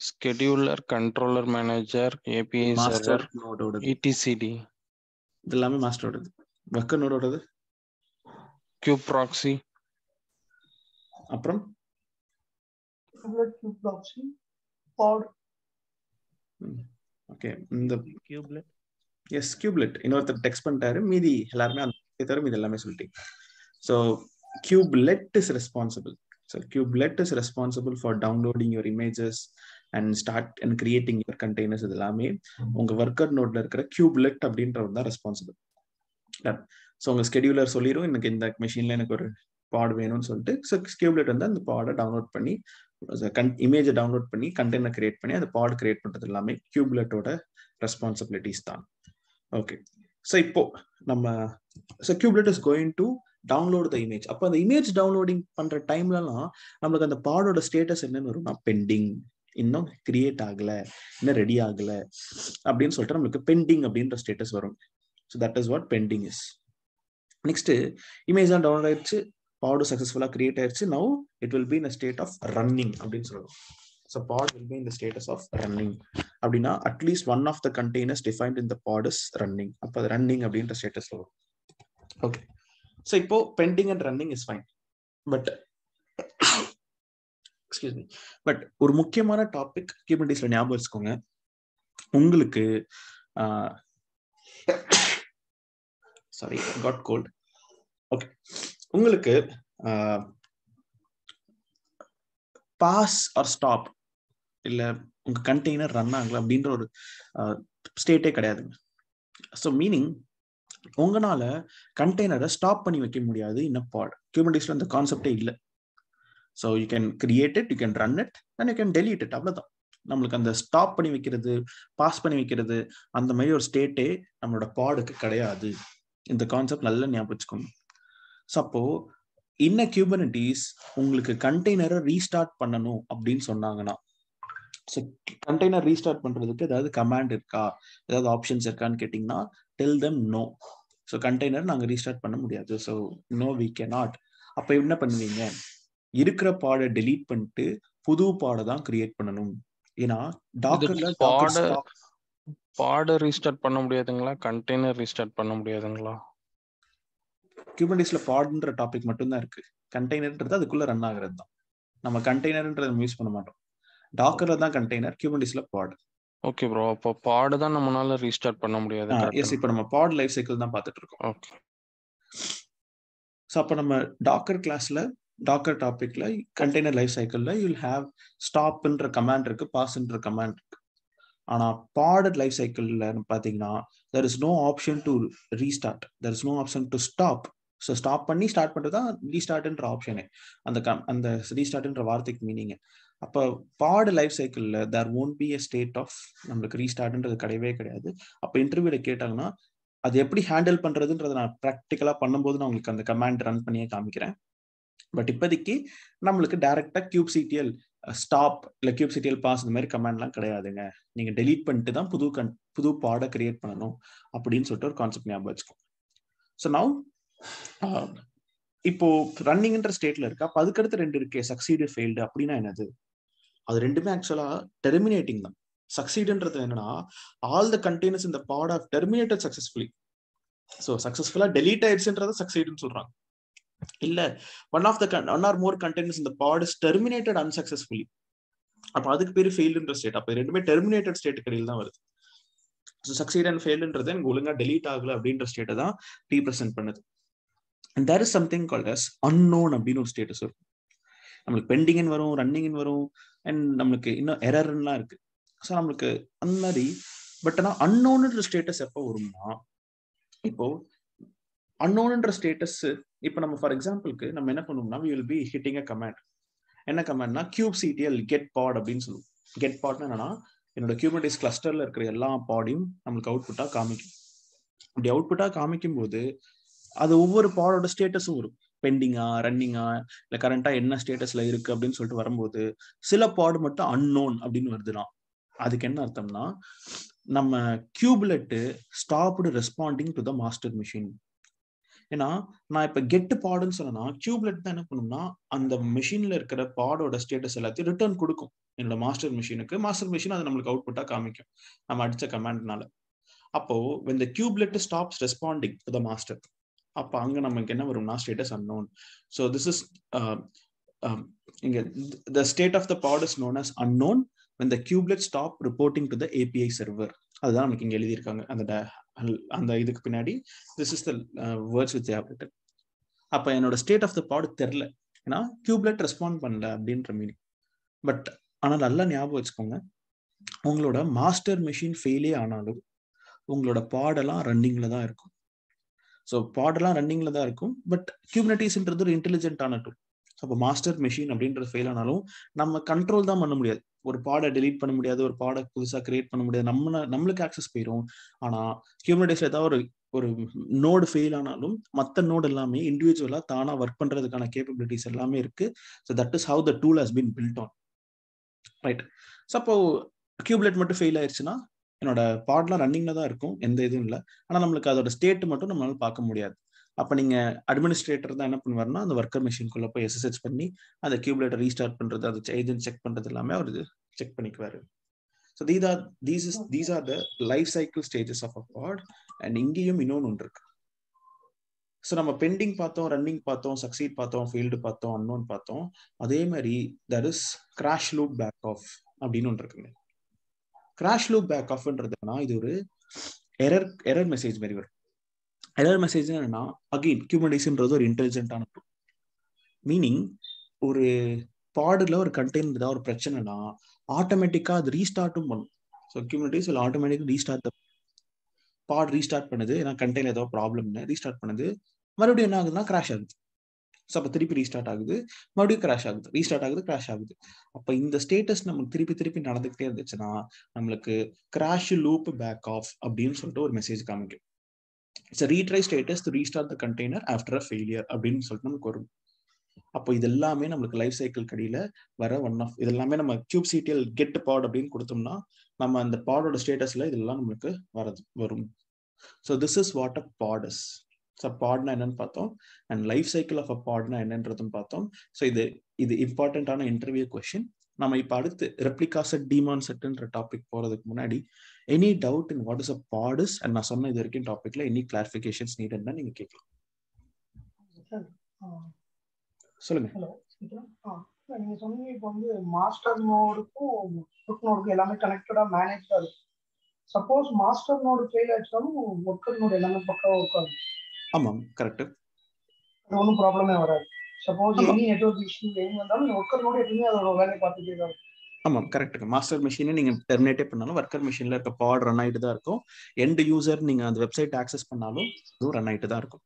Scheduler, controller, manager, API master server, நோடோட etcd. இது எல்லாமே மாஸ்டரோடது. ஒர்க்கர் நோடோடது kube proxy. அப்புறம் kube proxy pod. ஓகே இந்த kubelet. எஸ் kubelet இன்னொருத்தர் டெக்ஸ்ட் பண்ணிட்டாரு. மீதி எல்லாருமே அந்த தவிர மீதி எல்லாமே சொல்லிட்டீங்க. So kubelet is responsible. So kubelet is responsible for downloading your images and start and creating your containers. இது எல்லாமே உங்க ஒர்க்கர் நோட்ல இருக்கிற kubelet அப்படின்றவர் தான் ரெஸ்பான்சிபிள். ஸோ உங்க ஸ்கெடியூலர் சொல்லிடும் எனக்கு இந்த மெஷின்ல எனக்கு ஒரு பாட் வேணும்னு சொல்லிட்டு. ஸோ kubelet வந்து அந்த பாடை டவுன்லோட் பண்ணி இமேஜை டவுன்லோட் பண்ணி கண்டெய்னர் கிரியேட் பண்ணி அந்த பாட் கிரியேட் பண்றது எல்லாமே kubeletோட ரெஸ்பான்சிபிலிட்டிஸ் தான். ஓகே ஸோ இப்போ நம்ம kubelet is going to download the image. அப்போ அந்த இமேஜ் டவுன்லோடிங் பண்ற டைம்லலாம் நம்மளுக்கு அந்த பாடோட ஸ்டேட்டஸ் என்னன்னு வரும்னா பெண்டிங், இன்னும் கிரியேட் ஆகல, இன்னும் ரெடி ஆகல அப்படின்னு சொல்லிட்டு நம்மளுக்கு பெண்டிங் அப்படின்ற ஸ்டேட்டஸ் வரும். So that is what pending is. Next image தான் டவுன்லோட் ஆயிடுச்சு, பாடு சக்சஸ்ஃபுல்லா கிரியேட் ஆயிடுச்சு. Now it will be in state of running அப்படின்னு சொல்லுவோம். So pod will be in the status of running. அப்படின்னா at least one of the containers defined in the pod is running. அப்போ அது running அப்படின்ற status வரும். Okay so இப்போ pending and running is fine. But excuse me, but ஒரு முக்கியமான topic குபர்னெட்டிஸ்ல ஞாபகம் வச்சுக்கோங்க. உங்களுக்கு சாரி காட் கோல்ட். ஓகே உங்களுக்கு பாஸ் ஆர் ஸ்டாப் இல்ல உங்க கண்டெய்னர் ரன் ஆகல அப்படின்ற ஒரு ஸ்டேட்டே கிடையாதுங்க. ஸோ மீனிங் உங்களால கண்டெய்னரை ஸ்டாப் பண்ணி வைக்க முடியாது இன் அ பாட். குபர்னெட்டிஸ்ல அந்த கான்செப்டே இல்லை. So you can create it, you can run it and you can delete it. அவ்வளவுதான். நம்மளுக்கு அந்த ஸ்டாப் பண்ணி வைக்கிறது, பாஸ் பண்ணி வைக்கிறது அந்த மாதிரி ஒரு ஸ்டேட்டே நம்மளோட பாடுக்கு கிடையாது. இந்த கான்செப்ட் நல்லா ஞாபகம் வச்சுக்கோங்க. ஸோ அப்போ இன்ன குபர்னெட்டிஸ் உங்களுக்கு கண்டெய்னரை ரீஸ்டார்ட் பண்ணணும் அப்படின்னு சொன்னாங்கன்னா, ஸோ கண்டெய்னர் ரீஸ்டார்ட் பண்றதுக்கு ஏதாவது கமாண்ட் இருக்கா, ஏதாவது ஆப்ஷன்ஸ் இருக்கான்னு கேட்டீங்கன்னா tell them no. So container நாங்கள் ரீஸ்டார்ட் பண்ண முடியாது. So no we cannot. அப்போ என்ன பண்ணுவீங்க? இருக்கிற பாடை டெலீட் பண்ணிட்டு புது பாடை தான் கிரியேட் பண்ணணும். ஏன்னா டாக்கர்ல பாடை ரீஸ்டார்ட் பண்ண முடியாதுங்களா? கண்டெய்னர் ரீஸ்டார்ட் பண்ண முடியாதுங்களா? குபர்னெட்டிஸ்ல பாட்ன்ற டாபிக் மட்டும்தான் இருக்கு. கண்டெய்னர்ன்றது அதுக்குள்ள ரன் ஆகுறது தான். நம்ம கண்டெய்னர்ன்றதை யூஸ் பண்ண மாட்டோம். டாக்கர்ல தான் கண்டெய்னர், குபர்னெட்டிஸ்ல பாட். ஓகே ப்ரோ, அப்போ பாட் தான் நம்மளால ரீஸ்டார்ட் பண்ண முடியாது. எஸ், இப்போ நம்ம பாட் லைஃப் சைக்கிள் தான் பார்த்துட்டு இருக்கோம். ஓகே. ஸோ அப்போ நம்ம டாக்கர் கிளாஸ்ல டாக்கர் டாபிக்ல கண்டெய்னர் லைஃப் சைக்கிள்ல யூல் ஹேவ் ஸ்டாப்ன்ற கமாண்ட் இருக்கு, பாஸ்ன்ற கமாண்ட் இருக்கு. ஆனா பாட் லைஃப் சைக்கிள்ல பாத்தீங்கன்னா there is no option to restart, there is no option to stop. So stop பண்ணி ஸ்டார்ட் பண்றதுதான் ரீஸ்டார்ட்ன்ற ஆப்ஷனே. அந்த ரீஸ்டார்ட்ன்ற வார்த்தைக்கு மீனிங். அப்போ பாட் லைஃப் சைக்கிள்ல தேர் won't be a state of நம்மளுக்கு ரீஸ்டார்ட்ன்றது கிடையவே கிடையாது. அப்போ இன்டர்வியூல கேட்டாங்கன்னா அது எப்படி ஹேண்டில் பண்றதுன்றதை நான் ப்ராக்டிக்கலா பண்ணும்போது நான் உங்களுக்கு அந்த கமாண்ட் ரன் பண்ணியே காமிக்கிறேன். பட் இப்போதைக்கு நம்மளுக்கு டைரக்டா kubectl ஸ்டாப் இல்ல kubectl பாஸ் இந்த மாதிரி கமாண்ட்லாம் கிடையாதுங்க. நீங்க டெலீட் பண்ணிட்டு தான் புது பாடை கிரியேட் பண்ணணும் அப்படின்னு சொல்லிட்டு ஒரு கான்செப்ட் ஞாபகம் வச்சுக்கோங்க. ஸோ நவ் இப்போ ரன்னிங்ன்ற ஸ்டேட்ல இருக்கு. அப்போ அதுக்கடுத்து 2 இருக்கே, சக்சீடு ஃபெயில்டு. அப்படின்னா என்னது? அது ரெண்டுமே ஆக்சுவலா டெர்மினேட்டிங் தான். சக்சீடுன்றது என்னன்னா ஆல் த கண்டெய்னர்ஸ் இந்த பாட் ஆஃப் டெர்மினேட்டட் சக்சஸ்ஃபுல்லி. ஸோ சக்சஸ்ஃபுல்லா டெலீட் ஆயிடுச்சுன்றத சக்சீடுன்னு சொல்றாங்க. இல்ல ஒன் ஆர் மோர் கண்டெய்னர்ஸ் இந்த பாட் இஸ் டெர்மினேட்டட் அன்சக்சஸ்ஃபுல்லி. அப்ப அதுக்கு பேரு ஃபெயில்டுன்ற ஸ்டேட். அப்ப ரெண்டுமே டெர்மினேட்டட் ஸ்டேட் கடையில் தான் வருது. ஸோ சக்சீட் அண்ட் ஃபெயில்ன்றது எனக்கு ஒழுங்கா டெலீட் ஆகல அப்படின்ற ஸ்டேட்டை தான் ரீப்ரசென்ட் பண்ணுது. And there is something called as unknown அப்படின்னு ஒரு ஸ்டேட்டஸ் இருக்கும். நம்மளுக்கு பெண்டிங்னு வரும், ரன்னிங்னு வரும், அண்ட் நம்மளுக்கு இன்னும் எரர்லாம் இருக்கு. ஸோ நம்மளுக்கு அந்த மாதிரி. பட் ஆனால் அன்னோன்ன்ற ஸ்டேட்டஸ் எப்போ வரும்னா, இப்போ அன்னோன்ன்ற ஸ்டேட்டஸ் இப்போ நம்ம ஃபார் எக்ஸாம்பிளுக்கு நம்ம என்ன பண்ணுவோம்னா, we will be hitting a command. என்ன கமாண்ட்னா kubectl get pod அப்படின்னு சொல்லுவோம். கெட் பாட்னா என்னன்னா, என்னோட குபர்னெட்டிஸ் கிளஸ்டர்ல இருக்கிற எல்லா பாடையும் நம்மளுக்கு அவுட்புட்டா காமிக்கும். அப்படி அவுட்புட்டா காமிக்கும் போது அது ஒவ்வொரு பாடோட ஸ்டேட்டஸும் வரும். பெண்டிங்கா, ரன்னிங்கா, இல்லை கரண்டா என்ன ஸ்டேட்டஸ்ல இருக்கு அப்படின்னு சொல்லிட்டு வரும்போது சில பாடு மட்டும் அன்னோன் அப்படின்னு வருதுலாம். அதுக்கு என்ன அர்த்தம்னா, நம்ம kubelet stopped responding to the master machine. ஏன்னா நான் இப்ப கெட் பாடுன்னு சொன்னா கியூப்லெட் தான் என்ன பண்ணும்னா, அந்த மிஷின்ல இருக்கிற பாடோட ஸ்டேட்டஸ் எல்லாத்தையும் ரிட்டர்ன் கொடுக்கும் என்னோட மாஸ்டர் மிஷினுக்கு. மாஸ்டர் மிஷின் அதை நம்மளுக்கு அவுட்புட்டா காமிக்கும் நம்ம அடிச்ச கமாண்ட்னால. அப்போ when the kubelet stops responding to the master, அப்ப அங்க நமக்கு என்ன வரும்னா status unknown. So this is இங்க the state of the pod is known as unknown when the kubelet stop reporting to the API server. அதுதான் நமக்கு இங்க எழுதியிருக்காங்க அந்த இதுக்கு பின்னாடி. this is the words which they have written. அப்ப என்னோட ஸ்டேட் ஆஃப் த பாட் தெரியல, ஏன்னா கியூப்லெட் ரெஸ்பாண்ட் பண்ணல அப்படின்ற மீனிங். பட் ஆனால் நல்லா ஞாபகம் வச்சுக்கோங்க, உங்களோட மாஸ்டர் மிஷின் ஃபெயிலே ஆனாலும் உங்களோட பாடெல்லாம் ரன்னிங்ல தான் இருக்கும். ஸோ பாடெல்லாம் ரன்னிங்ல தான் இருக்கும். பட் கியூபர்னெட்டிஸ்ன்றது ஒரு இன்டெலிஜென்ட்டான டூல். அப்போ மாஸ்டர் மிஷின் அப்படின்றது ஃபெயில் ஆனாலும் நம்ம கண்ட்ரோல் தான் பண்ண முடியாது. ஒரு பாடை டெலீட் பண்ண முடியாது, ஒரு பாடை புதுசாக கிரியேட் பண்ண முடியாது, நம்மளுக்கு ஆக்சஸ் போயிடும். ஆனால் கியூபர்னெட்டிஸ்ல ஏதாவது ஒரு நோடு ஃபெயில் ஆனாலும் மற்ற நோடு எல்லாமே இண்டிவிஜுவலா தானா ஒர்க் பண்றதுக்கான கேப்பபிலிட்டிஸ் எல்லாமே இருக்கு. So that is how the tool has been built on, right? So அப்போ கியூப்லெட் மட்டும் ஃபெயில் ஆயிடுச்சுன்னா என்னோட பாட்லாம் ரன்னிங்ல தான் இருக்கும், எந்த இதுவும் இல்லை. ஆனால் நம்மளுக்கு அதோட ஸ்டேட் மட்டும் நம்மளால பார்க்க முடியாது. அப்போ நீங்க அட்மினிஸ்ட்ரேட்டர் தான் என்ன பண்ணுவாருன்னா, அந்த ஒர்க்கர் மிஷின்குள்ள போய் SSH பண்ணி அந்த கியூப்லெட்டை ரீஸ்டார்ட் பண்றது, அது ஏஜென்ட் செக் பண்றது எல்லாமே அவர் check பண்ணிக்குவாரு. So these are the life cycle stages of a pod. And இங்கேயும் இன்னொன்று ஒன்று இருக்கு. ஸோ நம்ம பெண்டிங் பார்த்தோம், ரன்னிங் பார்த்தோம், சக்சீட் பார்த்தோம், ஃபெயில்டு பார்த்தோம், அன்னோன் பார்த்தோம். அதே மாதிரி there is crash loop back off அப்படின்னு ஒன்று இருக்குங்க. கிராஷ் லூப் பேக் ஆஃப்ன்றதுனா இது ஒரு எரர் மெசேஜ் மாதிரி வரும். எரர் மெசேஜ் என்னன்னா, அகெயின் கியூபர்னெட்டிஸ்ன்றது ஒரு இன்டெலிஜென்ட்டான டூல். மீனிங் ஒரு பாடுல ஒரு கண்டெய்னர் ஏதாவது ஒரு பிரச்சனைனா ஆட்டோமேட்டிக்கா அது ரீஸ்டார்ட்டும் பண்ணும். So Kubernetes will automatically restart the pod. Restart பண்ணுது, ஏன்னா கண்டெய்னர் ஏதோ ப்ராப்ளம்னு ரீஸ்டார்ட் பண்ணுது. மறுபடியும் என்ன ஆகுதுன்னா கிராஷ் ஆகுது. ஸோ அப்போ திருப்பி ரீஸ்டார்ட் ஆகுது, மறுபடியும் கிராஷ் ஆகுது, ரீஸ்டார்ட் ஆகுது, கிராஷ் ஆகுது. அப்போ இந்த ஸ்டேட்டஸ் நமக்கு திருப்பி திருப்பி நடந்துகிட்டே இருந்துச்சுன்னா நம்மளுக்கு கிராஷ் லூப் பேக் ஆஃப் அப்படின்னு சொல்லிட்டு ஒரு மெசேஜ் காமிக்கும். It's retry status to restart the container after a failure அப்படின்னு சொல்லிட்டு நமக்கு வரும். அப்போ இது எல்லாமே நம்மளுக்கு லைஃப் சைக்கிள் கடியில வர இது எல்லாமே நம்ம kubectl கெட் பாட் அப்படின்னு கொடுத்தோம்னா நம்ம அந்த பாடோட ஸ்டேட்டஸ்ல இதெல்லாம் நம்மளுக்கு வரும். So this is what a pod is. So பாட்னா என்னன்னு பார்த்தோம், and life cycle of a பாட்னா என்னன்றதும் பார்த்தோம். ஸோ இது இம்பார்ட்டன்டான இன்டர்வியூ கொஸ்டின். நம்ம இப்போ அடுத்து ரெப்ளிகா செட், டீமான் செட்ன்ற டாபிக் போறதுக்கு முன்னாடி any doubt in what is a pod is and நான் சொன்ன இது வரைக்கும் டாபிக்ல எனி கிளாரிஃபிகேஷன்ஸ் நீடட்னா நீங்க கேட்கலாம். சொல்லுங்க. ஹலோ, நீங்க சொன்னீங்க இப்போ வந்து மாஸ்டர் நோடுக்கும் ரூட் நோடுக்கும் எல்லாமே கனெக்டடா மேனேஜா இருக்கு. சப்போஸ் மாஸ்டர் நோடு ஃபெயில் ஆயிடுச்சாலும் ஒர்க்கர் நோடு எல்லாமே பக்காவா ஒர்க் ஆகும். ஆமாம், கரெக்ட். அது ஒன்றும் ப்ராப்ளமே வராது. சப்போஸ் எனி நெட்வொர்க் இஷ்யூ எங்க வந்தாலும் ஒர்க்கர் நோடு எப்பவுமே அதோட வேலையை பார்த்துட்டே தான் இருக்கும். ஆமாம், கரெக்ட். மாஸ்டர் மிஷினை நீங்க டெர்மினேட்டே பண்ணாலும் ஒர்க்கர் மிஷின்ல இருக்க பாட் ரன் ஆயிட்டு தான் இருக்கும். எண்ட் யூசர் நீங்க அந்த வெப்சைட் ஆக்சஸ் பண்ணாலும் அதுவும் ரன் ஆயிட்டு தான் இருக்கும்.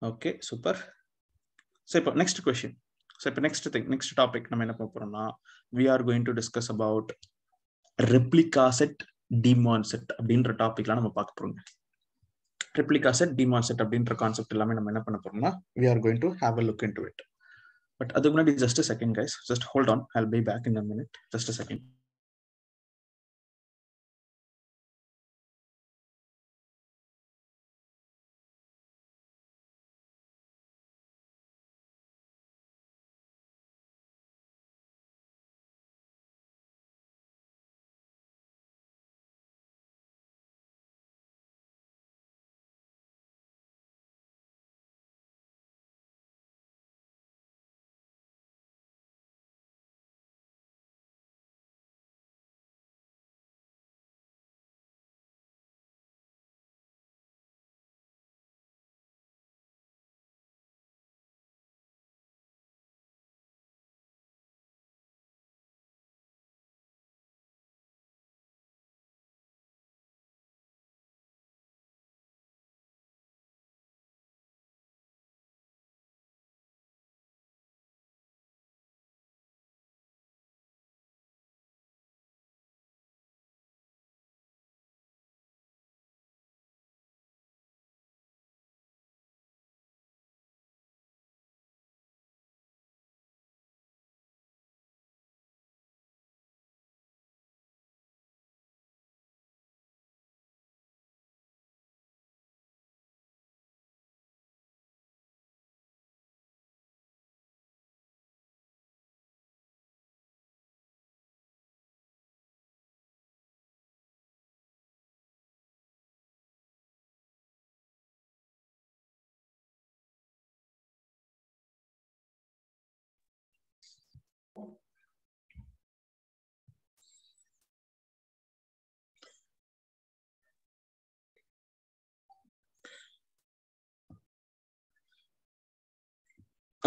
Okay, super. ஸோ இப்போ நெக்ஸ்ட் கொஸ்டின். ஸோ இப்போ நெக்ஸ்ட் டாபிக் நம்ம என்ன பார்க்க போறோம்னா, we are going to discuss about replica set, daemon set அப்படின்ற டாபிக்லாம் நம்ம பார்க்க போறோங்க. ரெப்ளிகா செட், டீமான் செட் அப்படின்ற கான்செப்ட் எல்லாமே நம்ம என்ன பண்ண போறோம்னா we are going to have a look into it. But அதுக்கு முன்னாடி just a second guys, just hold on, I'll be back in a minute, just a second.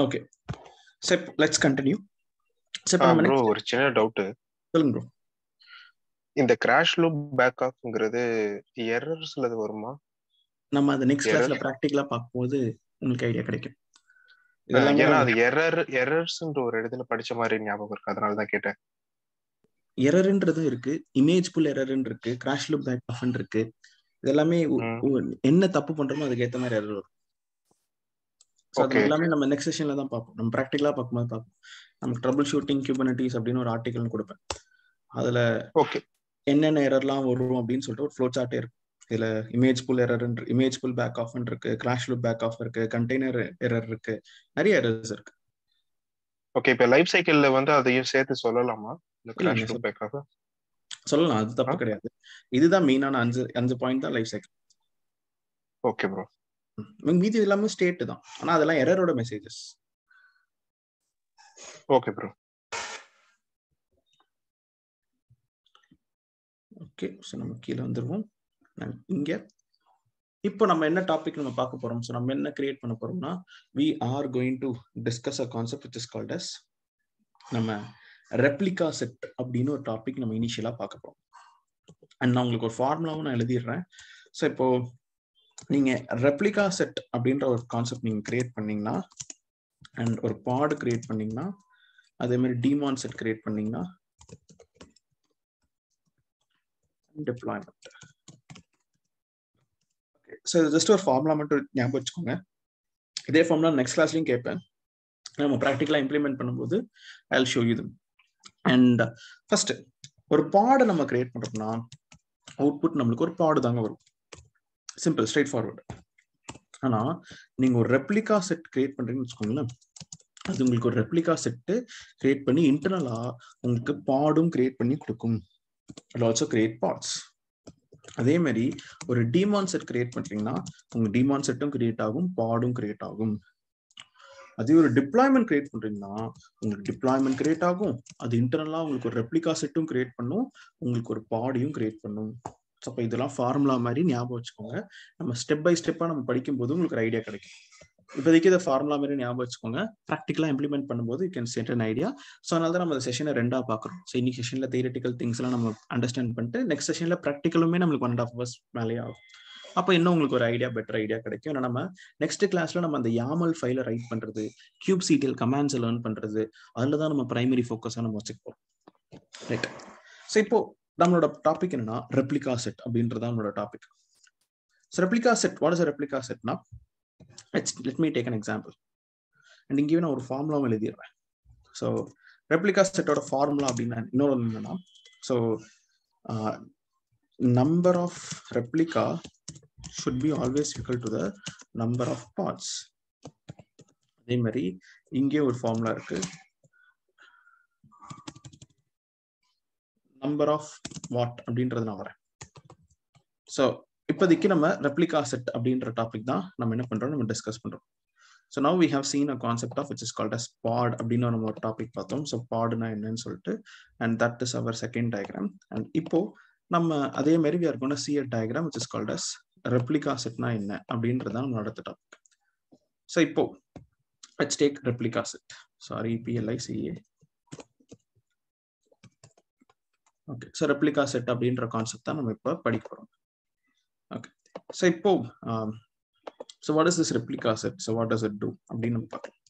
Okay, so let's continue. So இப்போ நம்ம bro next ஒரு சின்ன doubt. சொல்லுங்க bro. இந்த crash loop back ஆஃப்ங்கிறது எரர்ஸ்ல வருமா? நம்ம அந்த நெக்ஸ்ட் கிளாஸ்ல Error. பிராக்டிகலா பார்க்கும்போது உங்களுக்கு ஐடியா கிடைக்கும். இதெல்லாமே ஏன்னா அது எரர்ஸ்ன்ற ஒரு இடத்துல படிச்ச மாதிரி ஞாபகம் இருக்கு, அதனால தான் கேட்டேன். எரர்ன்றதும் இருக்கு, இமேஜ் புல் எரர்ன்னு இருக்கு, கிராஷ் லூப் பேக் ஆஃப்னு இருக்கு. இதெல்லாமே என்ன தப்பு பண்றோமோ அதுக்கு ஏத்த மாதிரி எரர் வரும். ஸோ அது எல்லாமே நம்ம நெக்ஸ்ட் செஷன்ல தான் பார்ப்போம். நம்ம ப்ராக்டிகலா பார்க்கும்போது பார்ப்போம். நமக்கு ட்ரபிள் ஷூட்டிங் குபர்னெட்டிஸ் அப்படின்னு ஒரு ஆர்டிகல் கொடுப்பேன். அதுல என்னென்ன எரர்லாம் வரும் அப்படின்னு சொல்லிட்டு ஒரு ஃப்ளோ சார்ட்டே இருக்கும். இதுல image pull error, image pull back off இருக்கு, கிராஷ் லூப் பேக் ஆஃப் இருக்கு, கண்டெய்னர் எரர் இருக்கு, நிறைய எரர்ஸ் இருக்கு. ஓகே, இப்போ லைஃப் சைக்கிள்ல வந்து அதையும் சேர்த்து சொல்லலாமா? இந்த கிராஷ் லூப் பேக் ஆஃப் சொல்லலாம், அது தப்பு கிடையாது. இதுதான் மெயினான 5 பாயிண்ட் தான் லைஃப் சைக்கிள். Okay bro. மீதி எல்லாமே ஸ்டேட் தான், ஆனா அதெல்லாம் எரரோட messages. Okay bro. Okay, so நம்ம கீழே வந்துருவோம். இங்க இப்போ நம்ம என்ன டாபிக் நம்ம பார்க்க போறோம், ஸோ நம்ம என்ன கிரியேட் பண்ண போறோம்னா, we are going to discuss a concept which is called as நம்ம ரெப்ளிகா செட் அப்படின்னு ஒரு டாபிக் நம்ம இனிஷியலா பார்க்க போறோம். அண்ட் நான் உங்களுக்கு ஒரு ஃபார்முலாவும் நான் எழுதிடுறேன். ஸோ இப்போ நீங்க ரெப்ளிகா செட் அப்படின்ற ஒரு கான்செப்ட் நீங்க கிரியேட் பண்ணீங்கன்னா, அண்ட் ஒரு பாட் கிரியேட் பண்ணீங்கன்னா, அதே மாதிரி டிமான் செட் கிரியேட் பண்ணீங்கன்னா, டிப்ளாய்மெண்ட். ஸோ இது ஜஸ்ட் ஒரு ஃபார்முலா மட்டும் ஞாபகம் வச்சுக்கோங்க. இதே ஃபார்முலா நெக்ஸ்ட் கிளாஸ்லயும் கேட்பேன். நம்ம ப்ராக்டிகலா இம்ப்ளிமெண்ட் பண்ணும்போது I will show you them. And first ஒரு பாடை நம்ம கிரியேட் பண்றோம்னா அவுட்புட் நம்மளுக்கு ஒரு பாடு தாங்க வரும். Simple, straight forward. ஆனா நீங்க ஒரு ரெப்ளிகா செட் கிரியேட் பண்றீங்கன்னு வச்சுக்கோங்களேன், அது உங்களுக்கு ஒரு ரெப்ளிகா செட்டு கிரியேட் பண்ணி இன்டர்னலா உங்களுக்கு பாடும் கிரியேட் பண்ணி கொடுக்கும். It also create parts. அதே மாதிரி ஒரு டிமான் செட் கிரியேட் பண்றீங்கன்னா உங்க டிமான் செட்டும் கிரியேட் ஆகும், பாடும் கிரியேட் ஆகும். அதே ஒரு டிப்ளாய்மெண்ட் கிரியேட் பண்றீங்கன்னா உங்களுக்கு டிப்ளாய்மெண்ட் கிரியேட் ஆகும், அது இன்டர்னலா உங்களுக்கு ஒரு ரெப்ளிகா செட்டும் கிரியேட் பண்ணும், உங்களுக்கு ஒரு பாடியும் கிரியேட் பண்ணும். அப்ப இதெல்லாம் ஃபார்முலா மாதிரி ஞாபகம் வச்சுக்கோங்க. நம்ம ஸ்டெப் பை ஸ்டெப்பா நம்ம படிக்கும் போது உங்களுக்கு ஒரு ஐடியா கிடைக்கும். இப்போதைக்கு இதை ஃபார்முலா மாதிரி ஞாபகம் வச்சுக்கோங்க. ப்ராக்டிகலா இம்ப்ளிமெண்ட் பண்ணும்போது you can set an idea. So அதனால தான் நம்ம இந்த செஷனை 2ஆ பார்க்குறோம். ஸோ இன்னைக்கு செஷன்ல தியரிட்டிக்கல் திங்ஸ் எல்லாம் நம்ம அண்டர்ஸ்டாண்ட் பண்ணிட்டு நெக்ஸ்ட் செஷன்ல ப்ராக்டிகலுமே நம்மளுக்கு 1.5 hours மேலே ஆகும். அப்போ இன்னும் உங்களுக்கு ஒரு ஐடியா, பெட்டர் ஐடியா கிடைக்கும். ஏன்னா நம்ம நெக்ஸ்ட் கிளாஸ்ல நம்ம அந்த YAML ஃபைலை ரைட் பண்றது, kubectl கமாண்ட்ஸ் லேர்ன் பண்றது, அதுல தான் நம்ம பிரைமரி ஃபோக்கஸா நம்ம வச்சுப்போம். ரைட். ஸோ இப்போ நம்மளோட டாபிக் என்னன்னா ரெப்ளிகா செட் அப்படின்றது நம்மளோட topic. So replica set, what is a replica செட்னா, let me take an example. And இங்கேயும் நான் ஒரு ஃபார்முலாவும் எழுதிடுறேன். ஸோ ரெப்ளிகா செட்டோட ஃபார்முலா அப்படின்னா இன்னொரு என்னன்னா, so number of replica should be always equal to the number of parts. அதே மாதிரி இங்கே ஒரு ஃபார்முலா இருக்கு, நம்பர் ஆஃப் வாட் அப்படின்றது நான் வரேன். ஸோ இப்போதைக்கு நம்ம ரெப்ளிகா செட் அப்படின்ற டாபிக் தான் நம்ம என்ன பண்றோம், நம்ம டிஸ்கஸ் பண்றோம். So now we have seen a concept of which is called as pod அப்படின்னு நம்ம ஒரு டாபிக் பார்த்தோம். ஸோ பாடுனா என்னன்னு சொல்லிட்டு, and that is our second diagram. அண்ட் இப்போ நம்ம அதே மாதிரி we are going to see a diagram which is called as replica setனா என்ன அப்படின்றது தான் நம்மளோட அடுத்த டாபிக். ஸோ இப்போ let's take replica set. Sorry, PLICA. Okay, so replica set அப்படின்ற கான்செப்ட் தான் நம்ம இப்போ படிக்க போறோம். ஓகே, ஸோ இப்போ so what is this replica set? So what does it do அப்படின்னு நம்ம பார்க்கலாம்.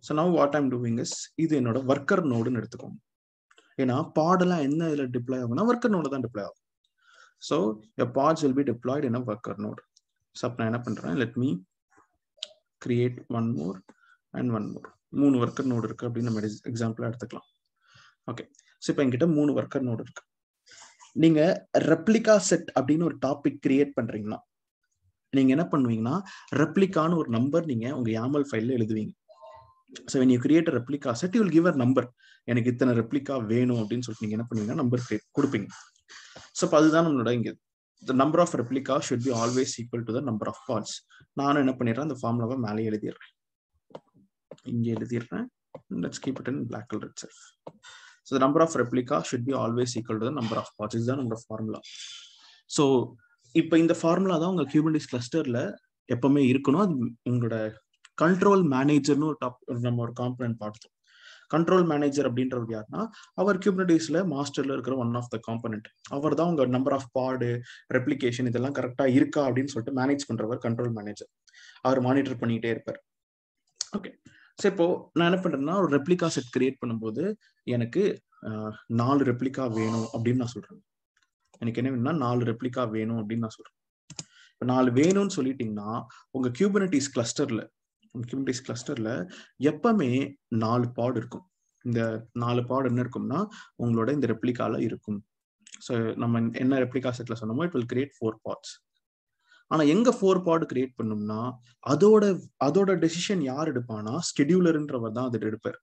So now what I'm doing is, இது என்னோட ஒர்க்கர் நோடுன்னு எடுத்துக்கோங்க. ஏன்னா பாடெல்லாம் என்ன இதுல டிப்ளாய் ஆகும்னா ஒர்க்கர் நோடு தான் டிப்ளாய் ஆகும். So your pods will be deployed in a worker node. So அப்போ நான் என்ன பண்றேன், let me create one more and one more. 3 worker node இருக்கு அப்படின்னு நம்ம எக்ஸாம்பிளா எடுத்துக்கலாம். ஓகே, ஸோ இப்போ என்கிட்ட 3 ஒர்க்கர் நோடு இருக்கு. நீங்க ரெப்ளிகா செட் அப்படின்னு ஒரு டாபிக் கிரியேட் பண்றீங்கன்னா நீங்க என்ன பண்ணுவீங்கன்னா, ரெப்ளிகான்னு ஒரு நம்பர் நீங்க உங்க YAML ஃபைல்ல எழுதுவீங்க. So when you create a replica set, you will give a number. எனக்கு இத்தனை ரெப்ளிகா வேணும் அப்படின்னு சொல்லிட்டு நீங்க என்ன பண்ணுவீங்கன்னா நம்பர் கொடுப்பீங்க. ஸோ அதுதான் நம்மளோட இங்க the number of replica should be always equal to the number of parts. நானும் என்ன பண்ணிடுறேன், அந்த ஃபார்முலாவை மேலே எழுதிடுறேன், இங்க எழுதிடுறேன். Let's keep it in black color itself. So the number of replica should be always equal to the number of pods. This is the number of formula. So இப்போ இந்த formula தான் உங்க Kubernetes கிளஸ்டர்ல எப்பவுமே இருக்கணும். அது உங்களோட கண்ட்ரோல் மேனேஜர்னு நம்ம ஒரு காம்பனன்ட் பார்த்தோம். கண்ட்ரோல் மேனேஜர் அப்படின்றவர் யாருன்னா, அவர் Kubernetesல மாஸ்டர்ல இருக்கிற ஒன் ஆஃப் த காம்பனன்ட். அவர் தான் உங்க நம்பர் ஆஃப் பாடு, ரெப்ளிகேஷன் இதெல்லாம் கரெக்டா இருக்கா அப்படின்னு சொல்லிட்டு மேனேஜ் பண்றவர் கண்ட்ரோல் மேனேஜர். அவர் மானிட்டர் பண்ணிட்டே இருப்பார். ஓகே, ஸோ இப்போ நான் என்ன பண்றேன்னா, ஒரு ரெப்ளிகா செட் கிரியேட் பண்ணும்போது எனக்கு 4 ரெப்ளிகா வேணும் அப்படின்னு நான் சொல்றேன். எனக்கு என்ன வேணும்னா 4 ரெப்ளிகா வேணும் அப்படின்னு நான் சொல்றேன். இப்போ 4 வேணும்னு சொல்லிட்டீங்கன்னா உங்க Kubernetes கிளஸ்டர்ல எப்பவுமே 4 பாட் இருக்கும். இந்த 4 பாட் என்ன இருக்கும்னா உங்களோட இந்த ரெப்ளிகால இருக்கும். ஸோ நம்ம என்ன ரெப்ளிகா செட்ல சொன்னோமோ இட் வில் கிரியேட் 4 பாட்ஸ். ஆனா எங்க 4 பாட் கிரியேட் பண்ணோம்னா அதோட டெசிஷன் யார் எடுப்பானா, ஸ்கெடியூலர்ன்றவர் தான் அதை எடுப்பார்.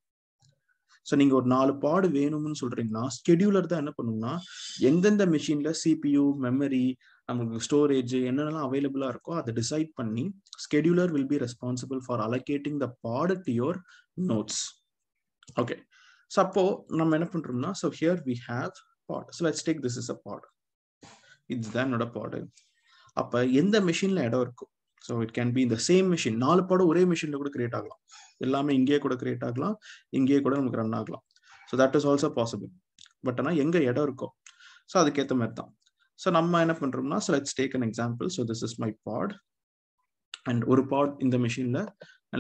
ஸோ நீங்க ஒரு 4 பாடு வேணும்னு சொல்றீங்கன்னா ஸ்கெடியூலர் தான் என்ன பண்ணும்னா எந்தெந்த மெஷின்ல CPU, மெமரி, நமக்கு ஸ்டோரேஜ் என்னென்னலாம் அவைலபிளா இருக்கோ அதை டிசைட் பண்ணி scheduler will be responsible for allocating the pod to your nodes. Okay, so அப்போ நம்ம என்ன பண்றோம்னா, so here we have pod. So let's take this is a pod. இதுதான் என்னோட பாடு. அப்ப எந்த மெஷின்ல இடம் இருக்கும், ஸோ இட் கேன் பி இந்த சேம் மெஷின். 4 பாடம் ஒரே மெஷின்ல கூட கிரியேட் ஆகலாம். எல்லாமே இங்கேயே கூட கிரியேட் ஆகலாம், இங்கேயே கூட நமக்கு ரன் ஆகலாம். So that is also possible. But ஆனால் எங்க இடம் இருக்கும், ஸோ அதுக்கேற்ற மாதிரி தான். ஸோ நம்ம என்ன பண்றோம்னா, so let's take an example. So this is my pod and ஒரு பாட் இந்த மெஷின்ல.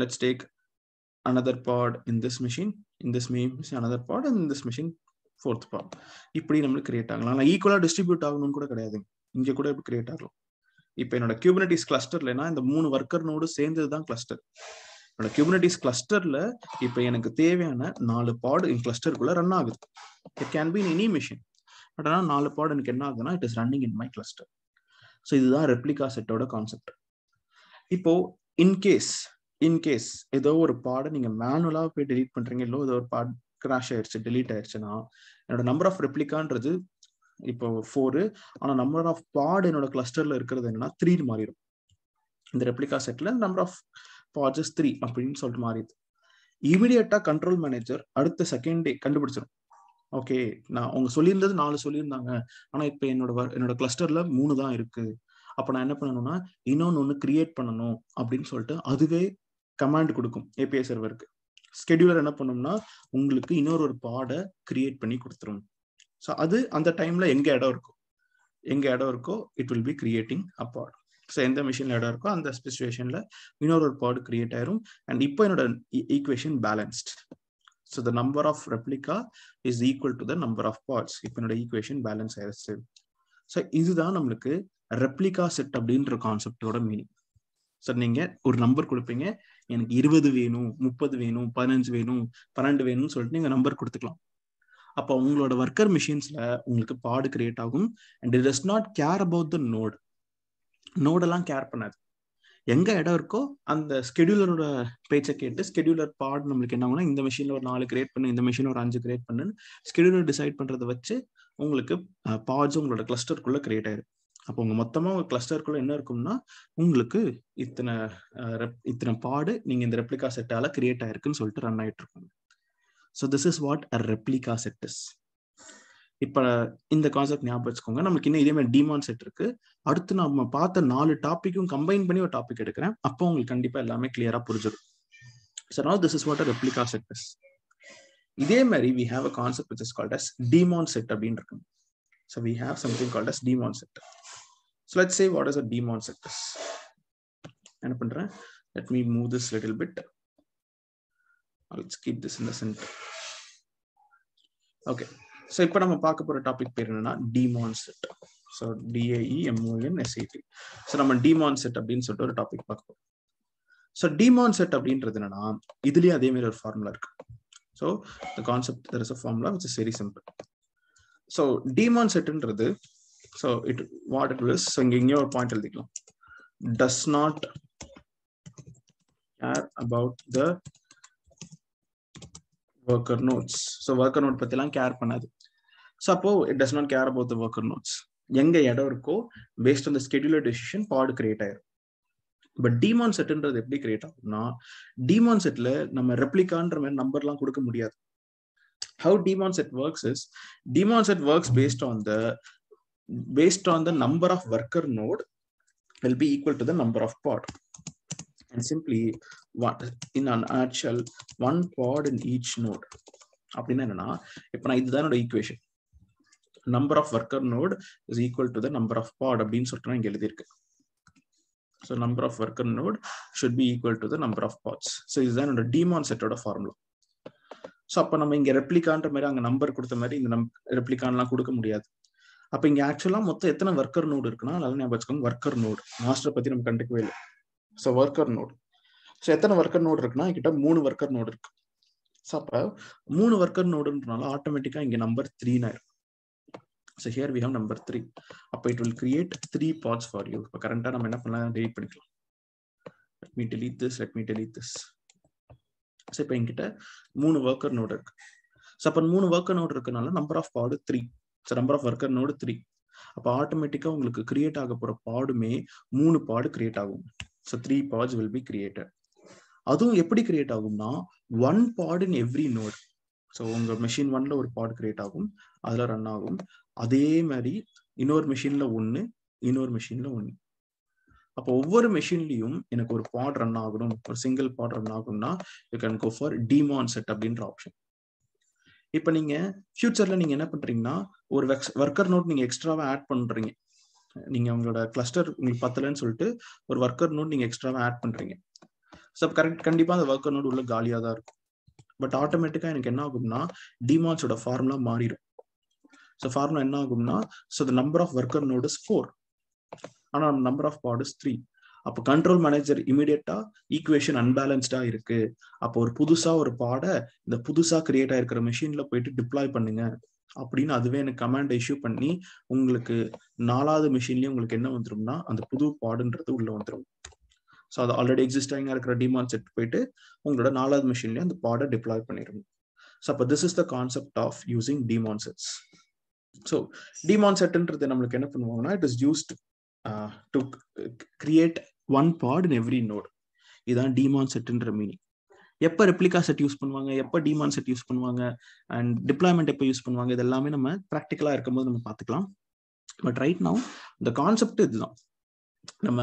Let's take another pod in this machine, in this machine another pod and in this machine 4th pod. இப்படி நம்மளுக்கு create ஆகலாம். ஆனால் ஈக்குவலா distribute ஆகணும்னு கூட கிடையாது, இங்க கூட இப்படி கிரியேட் ஆகலாம். இப்போ என்னோட Kubernetes கிளஸ்டர்லனா இந்த 3 ஒர்க்கர் நோடு சேர்ந்தது தான் கிளஸ்டர். என்னோட Kubernetes கிளஸ்டர்ல இப்போ எனக்கு தேவையான 4 பாட் இன் கிளஸ்டருக்குள்ள ரன் ஆகுது. It can be in any machine. But ஆனால் 4 பாட் எனக்கு என்ன ஆகுதுன்னா it is running in my cluster. So இதுதான் ரெப்ளிகா செட்டோட கான்செப்ட். இப்போ இன்கேஸ் ஏதோ ஒரு பாடை நீங்க மேனுவலா போய் டெலீட் பண்றீங்க, இல்லை ஏதோ ஒரு பாட் கிராஷ் ஆயிடுச்சு, டெலீட் ஆயிடுச்சுன்னா என்னோட நம்பர் ஆஃப் ரெப்ளிகான்றது இப்போ 4. ஆனா நம்பர் ஆஃப் பாட் என்னோட கிளஸ்டர்ல இருக்கிறது என்னன்னா 3 மாறிடும். இந்த ரெப்ளிகா செட்ல நம்பர் ஆஃப் பாட்ஸ் இஸ் 3 அப்படின்னு சொல்லிட்டு மாறிடுது. இமிடியேட்டா கண்ட்ரோல் மேனேஜர் அடுத்த செகண்ட் டே கண்டுபிடிச்சிடும். ஓகே, நான் அவங்க சொல்லியிருந்தது 4 சொல்லியிருந்தாங்க, ஆனா இப்ப என்னோட கிளஸ்டர்ல 3 தான் இருக்கு. அப்ப நான் என்ன பண்ணணும்னா இன்னொன்னு கிரியேட் பண்ணணும் அப்படின்னு சொல்லிட்டு அதுவே கமாண்ட் கொடுக்கும் API சர்வருக்கு. ஸ்கெடியூலர் என்ன பண்ணும்னா உங்களுக்கு இன்னொரு பாடை கிரியேட் பண்ணி கொடுத்துரும். ஸோ அது அந்த டைம்ல எங்க இடம் இருக்கோ it will be creating a pod. So எந்த மிஷின்ல இடம் இருக்கோ அந்த ஸ்பெசிஃபிகேஷன்ல இன்னொரு பாட் கிரியேட் ஆயிரும். அண்ட் இப்போ என்னோட equation balanced. So the number of replica is equal to the number of pods. இப்போ என்னோட ஈக்குவேஷன் பேலன்ஸ் ஆயிடுச்சு. ஸோ இதுதான் நம்மளுக்கு ரெப்ளிகா செட் அப்படின்ற கான்செப்டோட மீனிங். ஸோ நீங்க ஒரு நம்பர் கொடுப்பீங்க, எனக்கு 20 வேணும், 30 வேணும், 15 வேணும், 12 வேணும்னு சொல்லிட்டு நீங்க நம்பர் கொடுத்துக்கலாம். அப்போ உங்களோட ஒர்க்கர் மிஷின்ஸ்ல உங்களுக்கு பாடு கிரியேட் ஆகும். And it does not care about the நோடெல்லாம் கேர் பண்ணாது. எங்க இடம் இருக்கோ அந்த ஸ்கெடியூலரோட பேச்சை கேட்டு ஸ்கெடியூலர் பாட் நம்மளுக்கு என்ன ஆகும்னா இந்த மிஷின்ல ஒரு 4 கிரியேட் பண்ணு, இந்த மிஷின்ல ஒரு 5 கிரியேட் பண்ணுன்னு ஸ்கெடியூலர் டிசைட் பண்றதை வச்சு உங்களுக்கு பாட்ஸ் உங்களோட கிளஸ்டருக்குள்ள கிரியேட் ஆயிரும். அப்போ உங்க மொத்தமா உங்க கிளஸ்டருக்குள்ள என்ன இருக்கும்னா உங்களுக்கு இத்தனை பாடு நீங்க இந்த ரெப்ளிகா செட்டால கிரியேட் ஆயிருக்குன்னு சொல்லிட்டு ரன் ஆயிட்டு இருக்கும். So this is what a replica set is. இப்ப இந்த கான்செப்ட் ஞாபகம் வச்சுக்கோங்க. நமக்கு இன்னும் இதே மாதிரி டிமான் செட் இருக்கு. அடுத்து நம்ம பார்த்த 4 டாபிக்கும் கம்பைன் பண்ணி ஒரு டாபிக் எடுக்கிறேன். அப்போ உங்களுக்கு கண்டிப்பா எல்லாமே கிளியரா புரிஞ்சிடும். So now this is what a replica set is. இதே மாதிரி we have a concept which is called as daemon set அப்படின்னு இருக்கு. So we have something called as daemon set. So let's say what is a daemon set is. என்ன பண்றேன், let me move this little bit. Let's keep this in the center. Okay, so இப்போ நம்ம பார்க்க போற topic பேர் என்னன்னா daemon set. So DAEMON SET. So நம்ம daemon set அப்படின்னு சொல்லிட்டு ஒரு டாபிக் பார்க்க போறோம். So daemon set அப்படின்றது என்னன்னா இதுலயே அதே மாதிரி ஒரு ஃபார்முலா இருக்கு. So the concept, there is a formula which is very simple. So daemon setன்றது so what it is, so இங்க ஒரு பாயிண்ட் எழுதிக்கலாம், does not care about the worker nodes. So worker node பத்திலாம் கேர் பண்ணாது. So அப்போ it does not care about the worker nodes. எங்க இடம் இருக்கோ based on the scheduler decision pod create ஆயிரும். பட் டீமான் செட்ன்றது எப்படி கிரியேட் ஆகும்னா, டீமான் செட்ல நம்ம ரெப்ளிகான்ற மாதிரி நம்பர்லாம் கொடுக்க முடியாது. How daemon set works is, daemon set works based on the number of worker node will be equal to the number of pod, and simply what in an nutshell, one pod in each node. அப்படின்னா என்னன்னா, இப்போ நான் இதுதான் equation, number of worker node is equal to the number of pod அப்படின்னு சொல்லிட்டு இங்க எழுதியிருக்கு. So number of worker node should be equal to the number of pods. So இதுதான் என்னோட டீமான் செட்டோட ஃபார்முலா. ஸோ அப்போ நம்ம இங்க ரெப்ளிகான்ற மாதிரி அங்கே நம்பர் கொடுத்த மாதிரி இந்த ரெப்ளிகான்லாம் கொடுக்க முடியாது. அப்போ இங்க ஆக்சுவலா மொத்தம் எத்தனை ஒர்க்கர் நோடு இருக்குன்னா, நல்லா ஞாபகம் வச்சுக்கோங்க, ஒர்க்கர் நோடு. மாஸ்டர் பத்தி நம்ம கண்டுக்கவே இல்லை. So worker node. ஸோ எத்தனை ஒர்க்கர் நோடு இருக்குன்னா, கிட்ட 3 ஒர்க்கர் நோடு இருக்கு. ஸோ அப்போ 3 ஒர்க்கர் நோடுன்றனால ஆட்டோமேட்டிக்கா இங்க நம்பர் 3 ஆயிரும். So here we have number 3. அப்போ it will create 3 pods for you. இப்போ கரண்டா நம்ம என்ன பண்ணலாம், டெலீட் பண்ணிக்கலாம். let me delete this. So இப்போ என்கிட்ட 3 ஒர்க்கர் நோடு இருக்கு. ஸோ அப்போ 3 ஒர்க்கர் நோடு இருக்கனால number of pod 3. So number of worker node 3. அப்போ ஆட்டோமேட்டிக்கா உங்களுக்கு கிரியேட் ஆக போற பாடுமே 3 பாடு கிரியேட் ஆகும். So 3 pods will be created. அதுவும் எப்படி கிரியேட் ஆகும்னா, 1 pod in every node. So உங்க மெஷின் 1ல ஒரு பாட் கிரியேட் ஆகும், அதுல ரன் ஆகும். அதே மாதிரி இன்னொரு மெஷின்ல 1, இன்னொரு மெஷின்ல 1. அப்போ ஒவ்வொரு மெஷின்லயும் எனக்கு ஒரு பாட் ரன் ஆகணும், ஒரு சிங்கிள் பாட் ரன் ஆகும்னா you can go for daemon set அப்படின்ற ஆப்ஷன். இப்போ நீங்க ஃபியூச்சர்ல நீங்க என்ன பண்றீங்கன்னா, ஒரு ஒர்க்கர் நோட் நீங்க எக்ஸ்ட்ராவா ஆட் பண்றீங்க. நீங்க உங்களோட கிளஸ்டர் உங்களுக்கு பத்தலன்னு சொல்லிட்டு ஒரு ஒர்க்கர் நோட் நீங்க எக்ஸ்ட்ராவா ஆட் பண்றீங்க. ஸோ கண்டிப்பா அந்த ஒர்க்கர் நோட் உள்ள காலியா தான் இருக்கும். பட் ஆட்டோமேட்டிக்கா எனக்கு என்ன ஆகும்னா, டீமான்ஸோட ஃபார்முலா மாறிடும். ஸோ ஃபார்முலா என்ன ஆகும்னா, so the number of worker node is 4, ஆனா நம்பர் ஆஃப் பாட் இஸ் 3. அப்போ கண்ட்ரோல் மேனேஜர் இமீடியட்டா ஈக்குவேஷன் அன்பேலன்ஸ்டா இருக்கு, அப்போ ஒரு புதுசா ஒரு பாட இந்த புதுசா கிரியேட் ஆயிருக்கிற மெஷின்ல போயிட்டு டிப்ளாய் பண்ணுங்க அப்படின்னு அதுவே எனக்கு கமாண்ட் இஷ்யூ பண்ணி உங்களுக்கு 4வது மெஷின்லயும் உங்களுக்கு என்ன வந்துரும்னா, அந்த புது பாடுன்றது உள்ள வந்துடும். ஸோ அது ஆல்ரெடி எக்ஸிஸ்டிங்கா இருக்கிற டீமான் செட் போயிட்டு உங்களோட 4வது மெஷின்லயும் அந்த பாடை டிப்ளாய் பண்ணிடும். ஸோ அப்போ this is the concept of using daemon sets. So daemon செட்ன்றது நம்மளுக்கு என்ன பண்ணுவாங்கன்னா, it is used to create 1 pod in every node. இதான் டீமான் செட்ன்ற மீனிங். எப்போ ரெப்ளிகா செட் யூஸ் பண்ணுவாங்க, எப்போ டீமான் செட் யூஸ் பண்ணுவாங்க, அண்ட் டிப்ளாய்மெண்ட் எப்போ யூஸ் பண்ணுவாங்க, இது எல்லாமே நம்ம ப்ராக்டிக்கலா இருக்கும்போது நம்ம பார்த்துக்கலாம். பட் ரைட் நவ் இந்த கான்செப்ட் இதுதான். நம்ம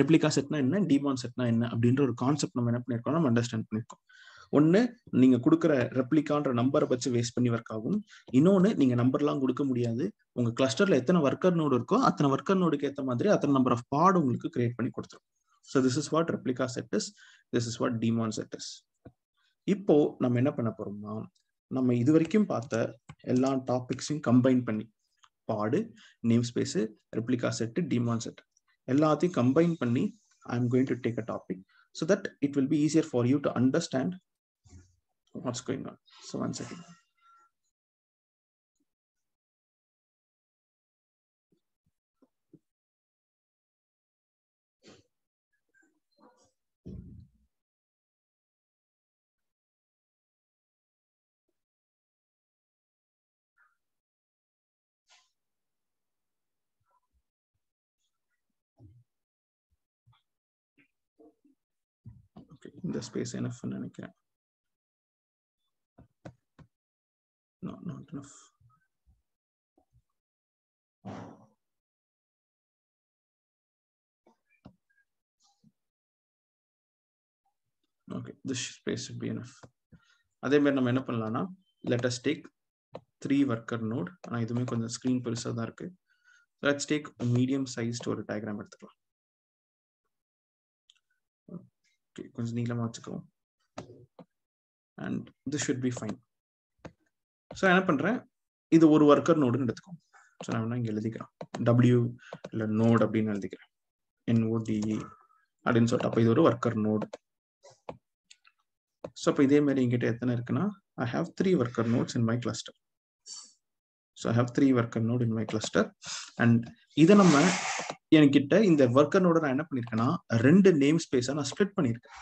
ரெப்ளிகா செட்னா என்ன, டீமான் செட்னா என்ன அப்படின்ற ஒரு கான்செப்ட் நம்ம என்ன பண்ணிருக்கோம், நம்ம அண்டர்ஸ்டாண்ட் பண்ணிருக்கோம். ஒன்னு, நீங்க கொடுக்குற ரெப்ளிகான்ற நம்பரை வச்சு வேஸ்ட் பண்ணி ஒர்க் ஆகும். இன்னொன்னு, நீங்க நம்பர்லாம் கொடுக்க முடியாது. உங்க கிளஸ்டர்ல எத்தனை ஒர்க்கர் நோடு இருக்கோ அத்தனை ஒர்க்கர் நோடுக்கு ஏற்ற மாதிரி அத்தனை நம்பர் ஆஃப் பாட் உங்களுக்கு கிரியேட் பண்ணி கொடுத்துரும். So this is what replica set is, this is what daemon set is. இப்போ நம்ம என்ன பண்ண போறோம்னா, நம்ம இது வரைக்கும் பார்த்த எல்லா டாபிக்ஸையும் கம்பைன் பண்ணி, பாடு, நேம் ஸ்பேஸ், ரெப்ளிகா செட், டீமான் செட் எல்லாத்தையும் கம்பைன் பண்ணி I am going to take a topic so that it will be easier for you to understand what's going on. So one second. Okay, இந்த space enough ன்னு நினைக்கிறேன். No, not enough. Okay, this space should be enough. அதே மாதிரி நம்ம என்ன பண்ணலாம்னா, let us take 3 worker node. ஆனா இதுமே கொஞ்சம் ஸ்கிரீன் பெருசா தான் இருக்கு. Let's take a medium sized ஒரு டயக்ராம் எடுத்துக்கலாம். Okay, கொஞ்சம் நீளமா வச்சுக்கலாம். And this should be fine. So என்ன பண்றேன், இது ஒரு ஒர்க்கர் நோடுன்னு எடுத்துக்கோம். ஸோ நான் இங்க எழுதிக்கிறேன் W இல்லை நோட் அப்படின்னு எழுதிக்கிறேன், NODE அப்படின்னு சொல்லிட்டு. அப்போ இது ஒரு ஒர்க்கர் நோடு. ஸோ அப்போ இதே மாதிரி எங்கிட்ட எத்தனை இருக்குன்னா, I have 3 worker nodes in my cluster. So I have 3 worker node in my cluster. And இதை நம்ம என்கிட்ட இந்த ஒர்க்கர் நோட நான் என்ன பண்ணிருக்கேன்னா, 2 நேம் ஸ்பேஸா நான் ஸ்ப்ளிட் பண்ணிருக்கேன்.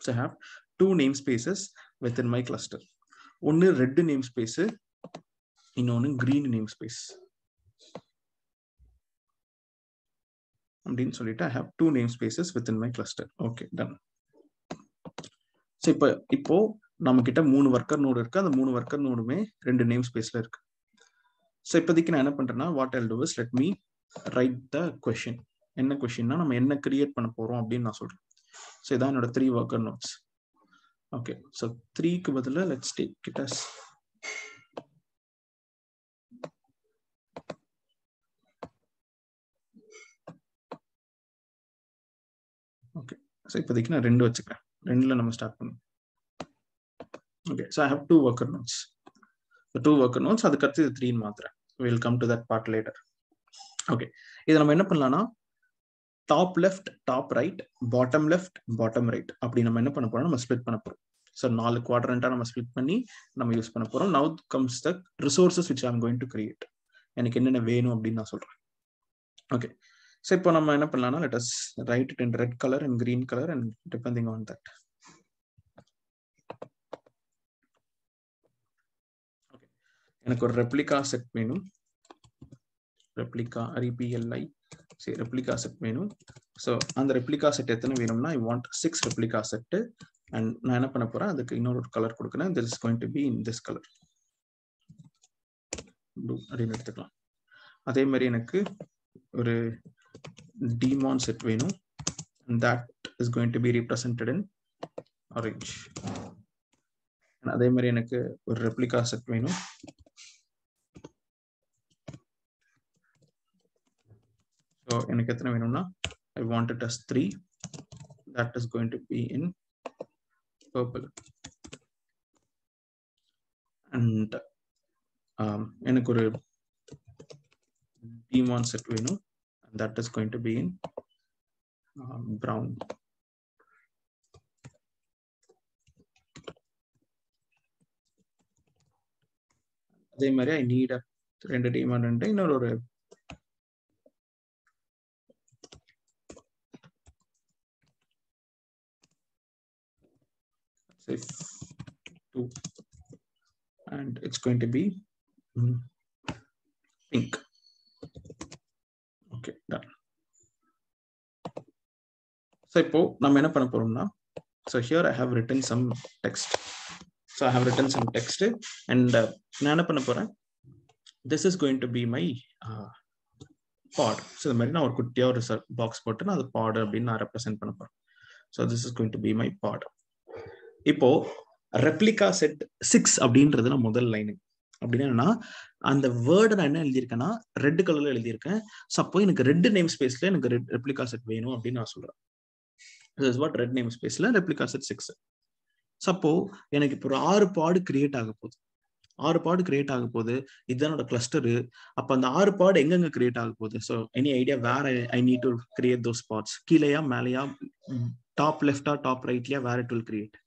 So I have 2 name spaces within my cluster. ஒன்னு ரெட் நேம் ஸ்பேஸ், இன்னொன்னு கிரீன் நேம் ஸ்பேஸ். அப்படின்னு சொல்லிட்டு I have 2 namespaces within my cluster. Okay, done. So இப்போ நம்ம கிட்ட 3 ஒர்க்கர் நோடு இருக்கு. அந்த 3 ஒர்க்கர் நோடுமே 2 நேம் ஸ்பேஸ்ல இருக்கு. ஸோ இப்போதைக்கு நான் என்ன பண்றேன்னா what Jal to is let me right the question. என்ன கொஷின்னா நம்ம என்ன கிரியேட் பண்ண போறோம் அப்படின்னு நான் சொல்றேன். ஸோ இதான் என்னோட 3 ஒர்க்கர் நோட்ஸ். ஓகே, ஸோ 3க்கு பதிலாக let's take it us okay. So இப்போதைக்கு நான் 2 வச்சுக்கிறேன். 2ல நம்ம ஸ்டார்ட் பண்ணுவோம். Okay, so I have 2 worker nodes. The 2 worker nodes அதுக்கு அடுத்து 3 மாத்துறேன். We will come to that part later. Okay, இதை நம்ம என்ன பண்ணலாம்னா top left top right bottom left bottom right அப்படி நம்ம என்ன பண்ண போறோம், நம்ம ஸ்ப்ளிட் பண்ண போறோம். ஸோ 4 குவாட்ரண்டா நம்ம ஸ்ப்ளிட் பண்ணி நம்ம யூஸ் பண்ண போறோம். Now comes the resources which I am going to create. எனக்கு என்னென்ன வேணும் அப்படின்னு நான் சொல்றேன். ஓகே, ஸோ இப்போ நம்ம என்ன பண்ணலாம்னா let us write it in red color and green color and depending on that. எனக்கு ஒரு ரெப்ளிகா செட் வேணும். ரெப்ளிகா REPLI சரி ரெப்ளிகா செட் வேணும். ஸோ அந்த ரெப்ளிகா செட் எத்தனை வேணும்னா I want 6 replica set. And நான் என்ன பண்ண போறேன், அதுக்கு இன்னொரு கலர் கொடுக்குறேன். This is going to be in this colour blue அப்படின்னு எடுத்துக்கலாம். அதே மாதிரி எனக்கு ஒரு டீமான் செட் வேணும். That is going to be represented in orange. அதே மாதிரி எனக்கு ஒரு ரெப்ளிகா செட் வேணும். So எனக்கு எத்தனை வேணும்னா I want it as 3. That is going to be in purple. And எனக்கு ஒரு demon set வேணும். And that is going to be in brown. அதே மாதிரி I need 2 demon and இன்னொரு say 2 and it's going to be pink. Okay, done. So இப்போ நம்ம என்ன பண்ண போறோம்னா so here I have written some text. So I have written some text and நான் என்ன பண்ண போறேன், this is going to be my pod. So இந்த மாதிரி நான் ஒரு குட்டியா ஒரு பாக்ஸ் போட்டு நான் அது pod அப்படின்னு நான் ரெப்ரசென்ட் பண்ண போறேன். So this is going to be my pod. இப்போ ரெப்ளிகா செட் 6 அப்படின்றது நான் முதல் லைனு. அப்படின்னா அந்த வேர்டை நான் என்ன எழுதியிருக்கேன்னா ரெட் கலர்ல எழுதியிருக்கேன். ஸோ அப்போ எனக்கு ரெட் நேம் ஸ்பேஸ்ல எனக்கு ரெப்ளிகா செட் வேணும் அப்படின்னு நான் சொல்றேன். வாட் ரெட் நேம் ஸ்பேஸ்ல ரெப்ளிகா செட் 6. ஸோ அப்போ எனக்கு இப்போ ஒரு 6 பாடு கிரியேட் ஆக போகுது. 6 பாடு கிரியேட் ஆக போகுது. இதுதான் கிளஸ்டரு. அப்போ அந்த 6 பாடு எங்கெங்க கிரியேட் ஆக போகுது? So any idea where I need to create those spots? கீழேயா மேலேயா டாப் லெஃப்டா டாப் ரைட்லயா where it will create?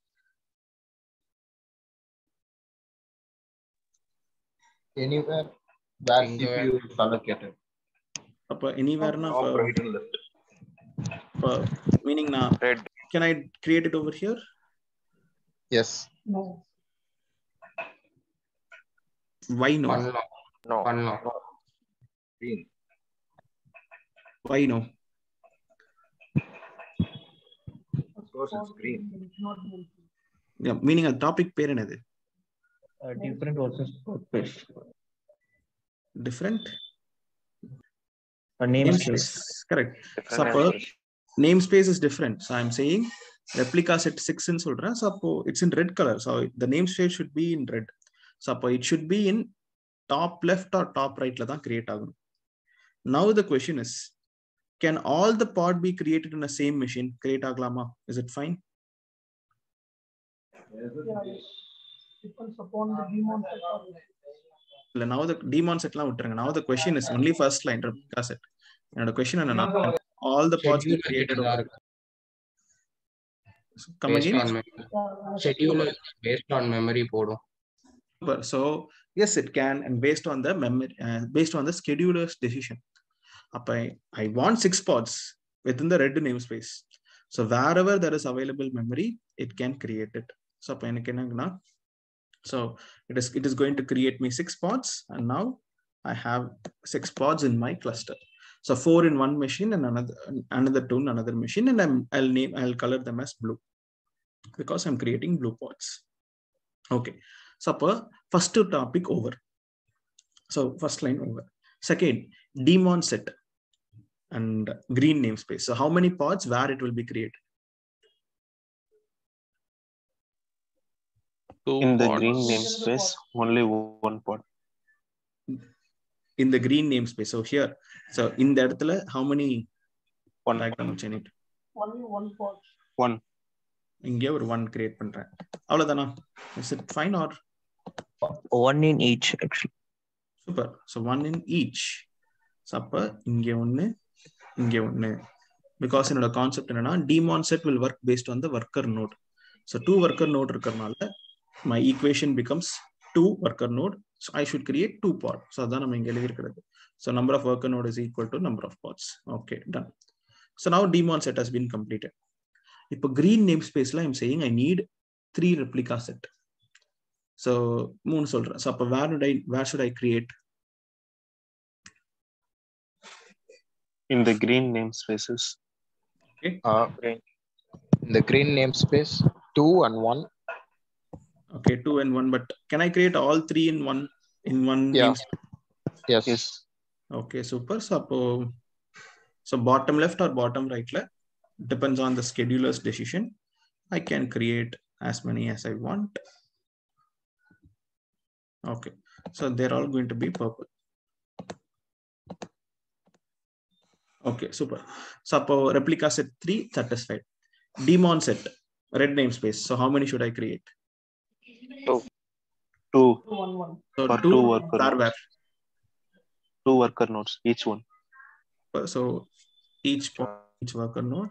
Anywhere where CPU is allocated. அப்ப anywhere-na Top, right and left. Meaning na Red. Can I create it over here? Yes. No. Why no? No. Green. Why no? Of course it's green. Yeah, meaning a topic pair enadhu? Different versus purpose. Different? Namespace. Correct. Suppose namespace is different. So I'm saying replica set 6 in solra. So it's in red color. So the namespace should be in red. So it should be in top left or top right la dhaan create agum. Now the question is, can all the pod be created in the same machine? Create aglama? Is it fine? Yeah, depends upon the demon set. Now the demon set la vittranga. Now the question is only first line replica set. And the question is all the pods be created over. Come again. Schedule based on memory podum. So yes, it can, and based on the memory, based on the scheduler's decision. I want 6 pods within the red namespace. So wherever there is available memory, it can create it. So it is going to create me 6 pods, and now I have 6 pods in my cluster. So 4 in one machine and another 2 in another machine, and I'll color them as blue because I'm creating blue pods. Okay, so first topic over. So first line over. Second, daemon set and green namespace. So how many pods where it will be created? In the pods. green namespace, only one pod. In the green namespace. So here, so in the இடத்துல how many One. diagrams in it? Only one pod. One. இங்கே ஒரு 1 create பண்றேன். அவ்வளவுதானா? Is it fine or? One in each actually. Super. So 1 in each. So அப்ப இங்கே ஒன்னு, இங்கே ஒன்னு. Because என்னோட கான்செப்ட் என்னன்னா daemon set will work based on the worker node. So 2 worker node இருக்கறனால my equation becomes 2 worker node. So I should create 2 pods. So அதான் நம்ம இங்க எழுதி இருக்கிறது. So number of worker node is equal to number of pods. Okay, done. So now daemon set has been completed. இப்போ green namespaceல I'm saying I need 3 replica set. So 3 சொல்றேன். So அப்ப where should I create? In the green namespaces. Okay. In the green namespace, 2 and 1. Okay, 2 and 1, but can I create all 3 in one Yeah. namespace? Yes. Okay, super. So bottom left or bottom right, depends on the scheduler's decision. I can create as many as I want. Okay, so they're all going to be purple. Okay, super. So replica set 3 satisfied. Daemon set red namespace. So how many should I create? 2. 1. So For 2 two worker where? nodes. 2 worker nodes, each one. So each worker node,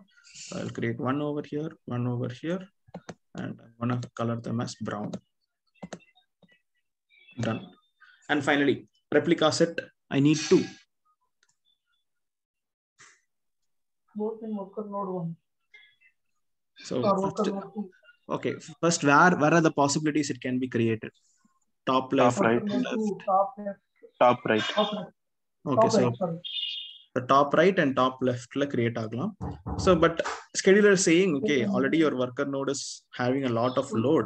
I'll create 1 over here, 1 over here, and I'm gonna color them as brown. Done. And finally, replica set, I need 2. Both in worker node 1. So Or worker node 2. okay, first where are the possibilities it can be created? Top left, Top right. Worker node 2, left. top left. Top right. Top right. Okay, Top so right, sorry. the top right and top left create aglam. So but scheduler is saying okay, already your worker node is having a lot of load.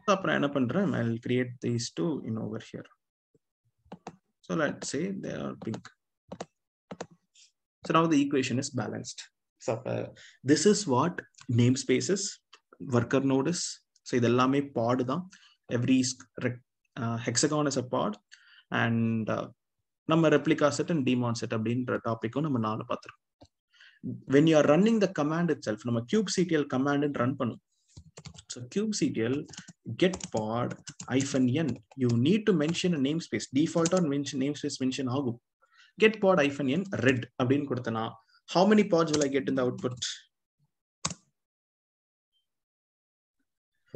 So apra enna pandren, I'll create these 2 in over here. So let's say they are pink. So now the equation is balanced. So this is what namespaces, worker node is. So idellame pod da. Every hexagon is a pod, and நம்ம replica set and daemon set அப்படின்ற டாபிக்கும் நம்ம 4 பார்த்திருக்கோம். When you are running the command itself, நம்ம kubectl command run பண்ணும். So kubectl get pod -n. You need to mention a namespace. Default or namespace mention ஆகும். Get pod -n red அப்படின்னு கொடுத்தனா how many pods will I get in the output?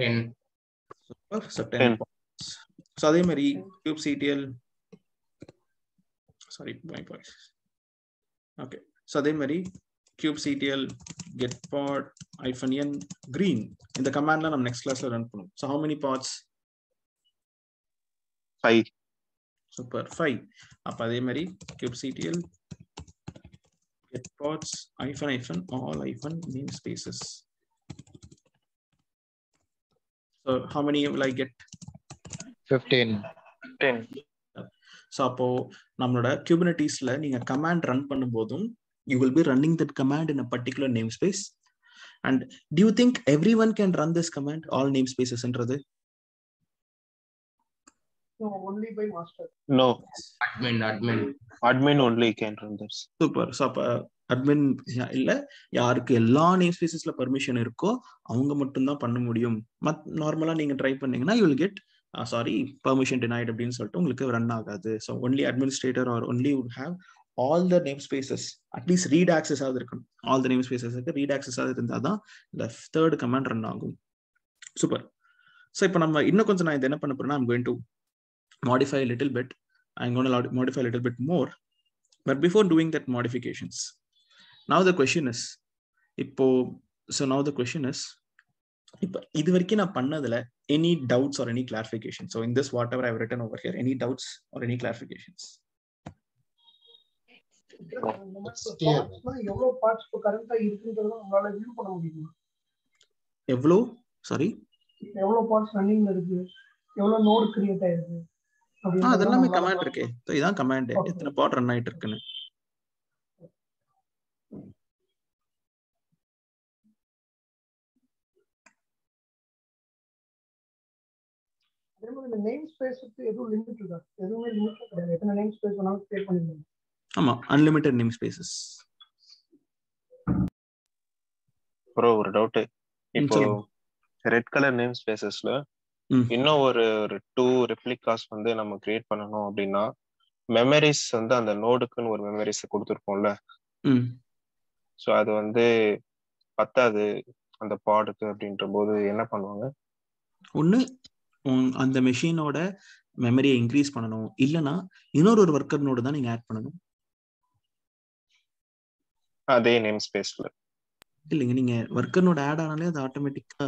10. So 10 pods. So அதே மாதிரி kubectl, sorry, my voice. Okay, so அதே மாதிரி kubectl get pod -n green இந்த கமாண்ட்ல நம்ம next classல run பண்ணுவோம். So how many pods? 5. Super, 5. அப்ப அதே மாதிரி kubectl get pods -all namespaces. So how many will I get? 15. 10. So அப்போ நம்மளோட Kubernetesல நீங்க command run பண்ணும்போதும் you will be running that command in a particular namespace. And do you think everyone can run this command, all namespaces என்றது? No, only by master. No. Admin only can run this. Super. So அப்ப admin இல்ல, யாருக்கு எல்லா namespacesல permission இருக்கோ அவங்க மட்டும் தான் பண்ண முடியும். நார்மலா நீங்க ட்ரை பண்ணீங்கன்னா you will get permission denied அப்படின்னு சொல்லிட்டு உங்களுக்கு ரன் ஆகாது. So only administrator or only would have all the namespaces, at least read access ஆகுது இருக்கணும். All the namespaces read access ஆகுது இருந்தாதான் the third command run ஆகும். Super. So இப்போ நம்ம இன்னும் கொஞ்சம் நான் இது என்ன பண்ண போறேன்னா I'm going to modify a little bit. I'm going to modify a little bit more. But before doing that modifications, now the question is, இது வரைக்கும் நான் பண்ணதுல any doubts or any clarification? So in this whatever I've written over here, any doubts or any clarifications? இந்த மாதிரி பார்ட்ஸ்லாம் எவ்வளவு parts இப்போ கரண்டா இருக்குன்றத உங்களால வியூ பண்ண முடியுமா? எவ்வளோ சாரி எவ்வளவு பார்ட்ஸ் ரன்னிங்ல இருக்கு, எவ்வளவு நோட் கிரியேட் ஆயிருக்கு அதெல்லாமே கமாண்ட் இருக்கே. இதான் கமாண்ட், எத்தனை பாட் ரன் ஆயிட்டு இருக்குன்னு. அதே மாதிரி இந்த நேம் ஸ்பேஸ்க்கு எதுவும் லிமிட் இருக்கா? எதுவுமே லிமிட் கிடையாது, எத்தனை நேம் ஸ்பேஸ் வேணாலும் கிரியேட் பண்ணிக்கலாம். ஆமா, அன்லிமிட்டட் நேம் ஸ்பேசஸ். ப்ரோ ஒரு டவுட், இப்போ ரெட் கலர் நேம் ஸ்பேசஸ்ல இன்னும் ஒரு 2 ரெப்ளிகாஸ் வந்து நம்ம கிரியேட் பண்ணணும் அப்படின்னா, மெமரிஸ் வந்து அந்த நோடுக்குன்னு ஒரு மெமரிஸ் கொடுத்துருப்போம்ல, ஸோ அது வந்து பத்தாது அந்த பாடுக்கு அப்படின்ற போது என்ன பண்ணுவாங்க? ஒன்று அந்த மெஷினோட மெமரியை இன்க்ரீஸ் பண்ணணும், இல்லைன்னா இன்னொரு ஒர்க்கர் நோடு தான் நீங்க ஆட் பண்ணணும். அதே நேம் ஸ்பேஸ்ல இல்லைங்க, நீங்க ஒர்க்கர் நோடு ஆட் ஆனாலே அது ஆட்டோமேட்டிக்கா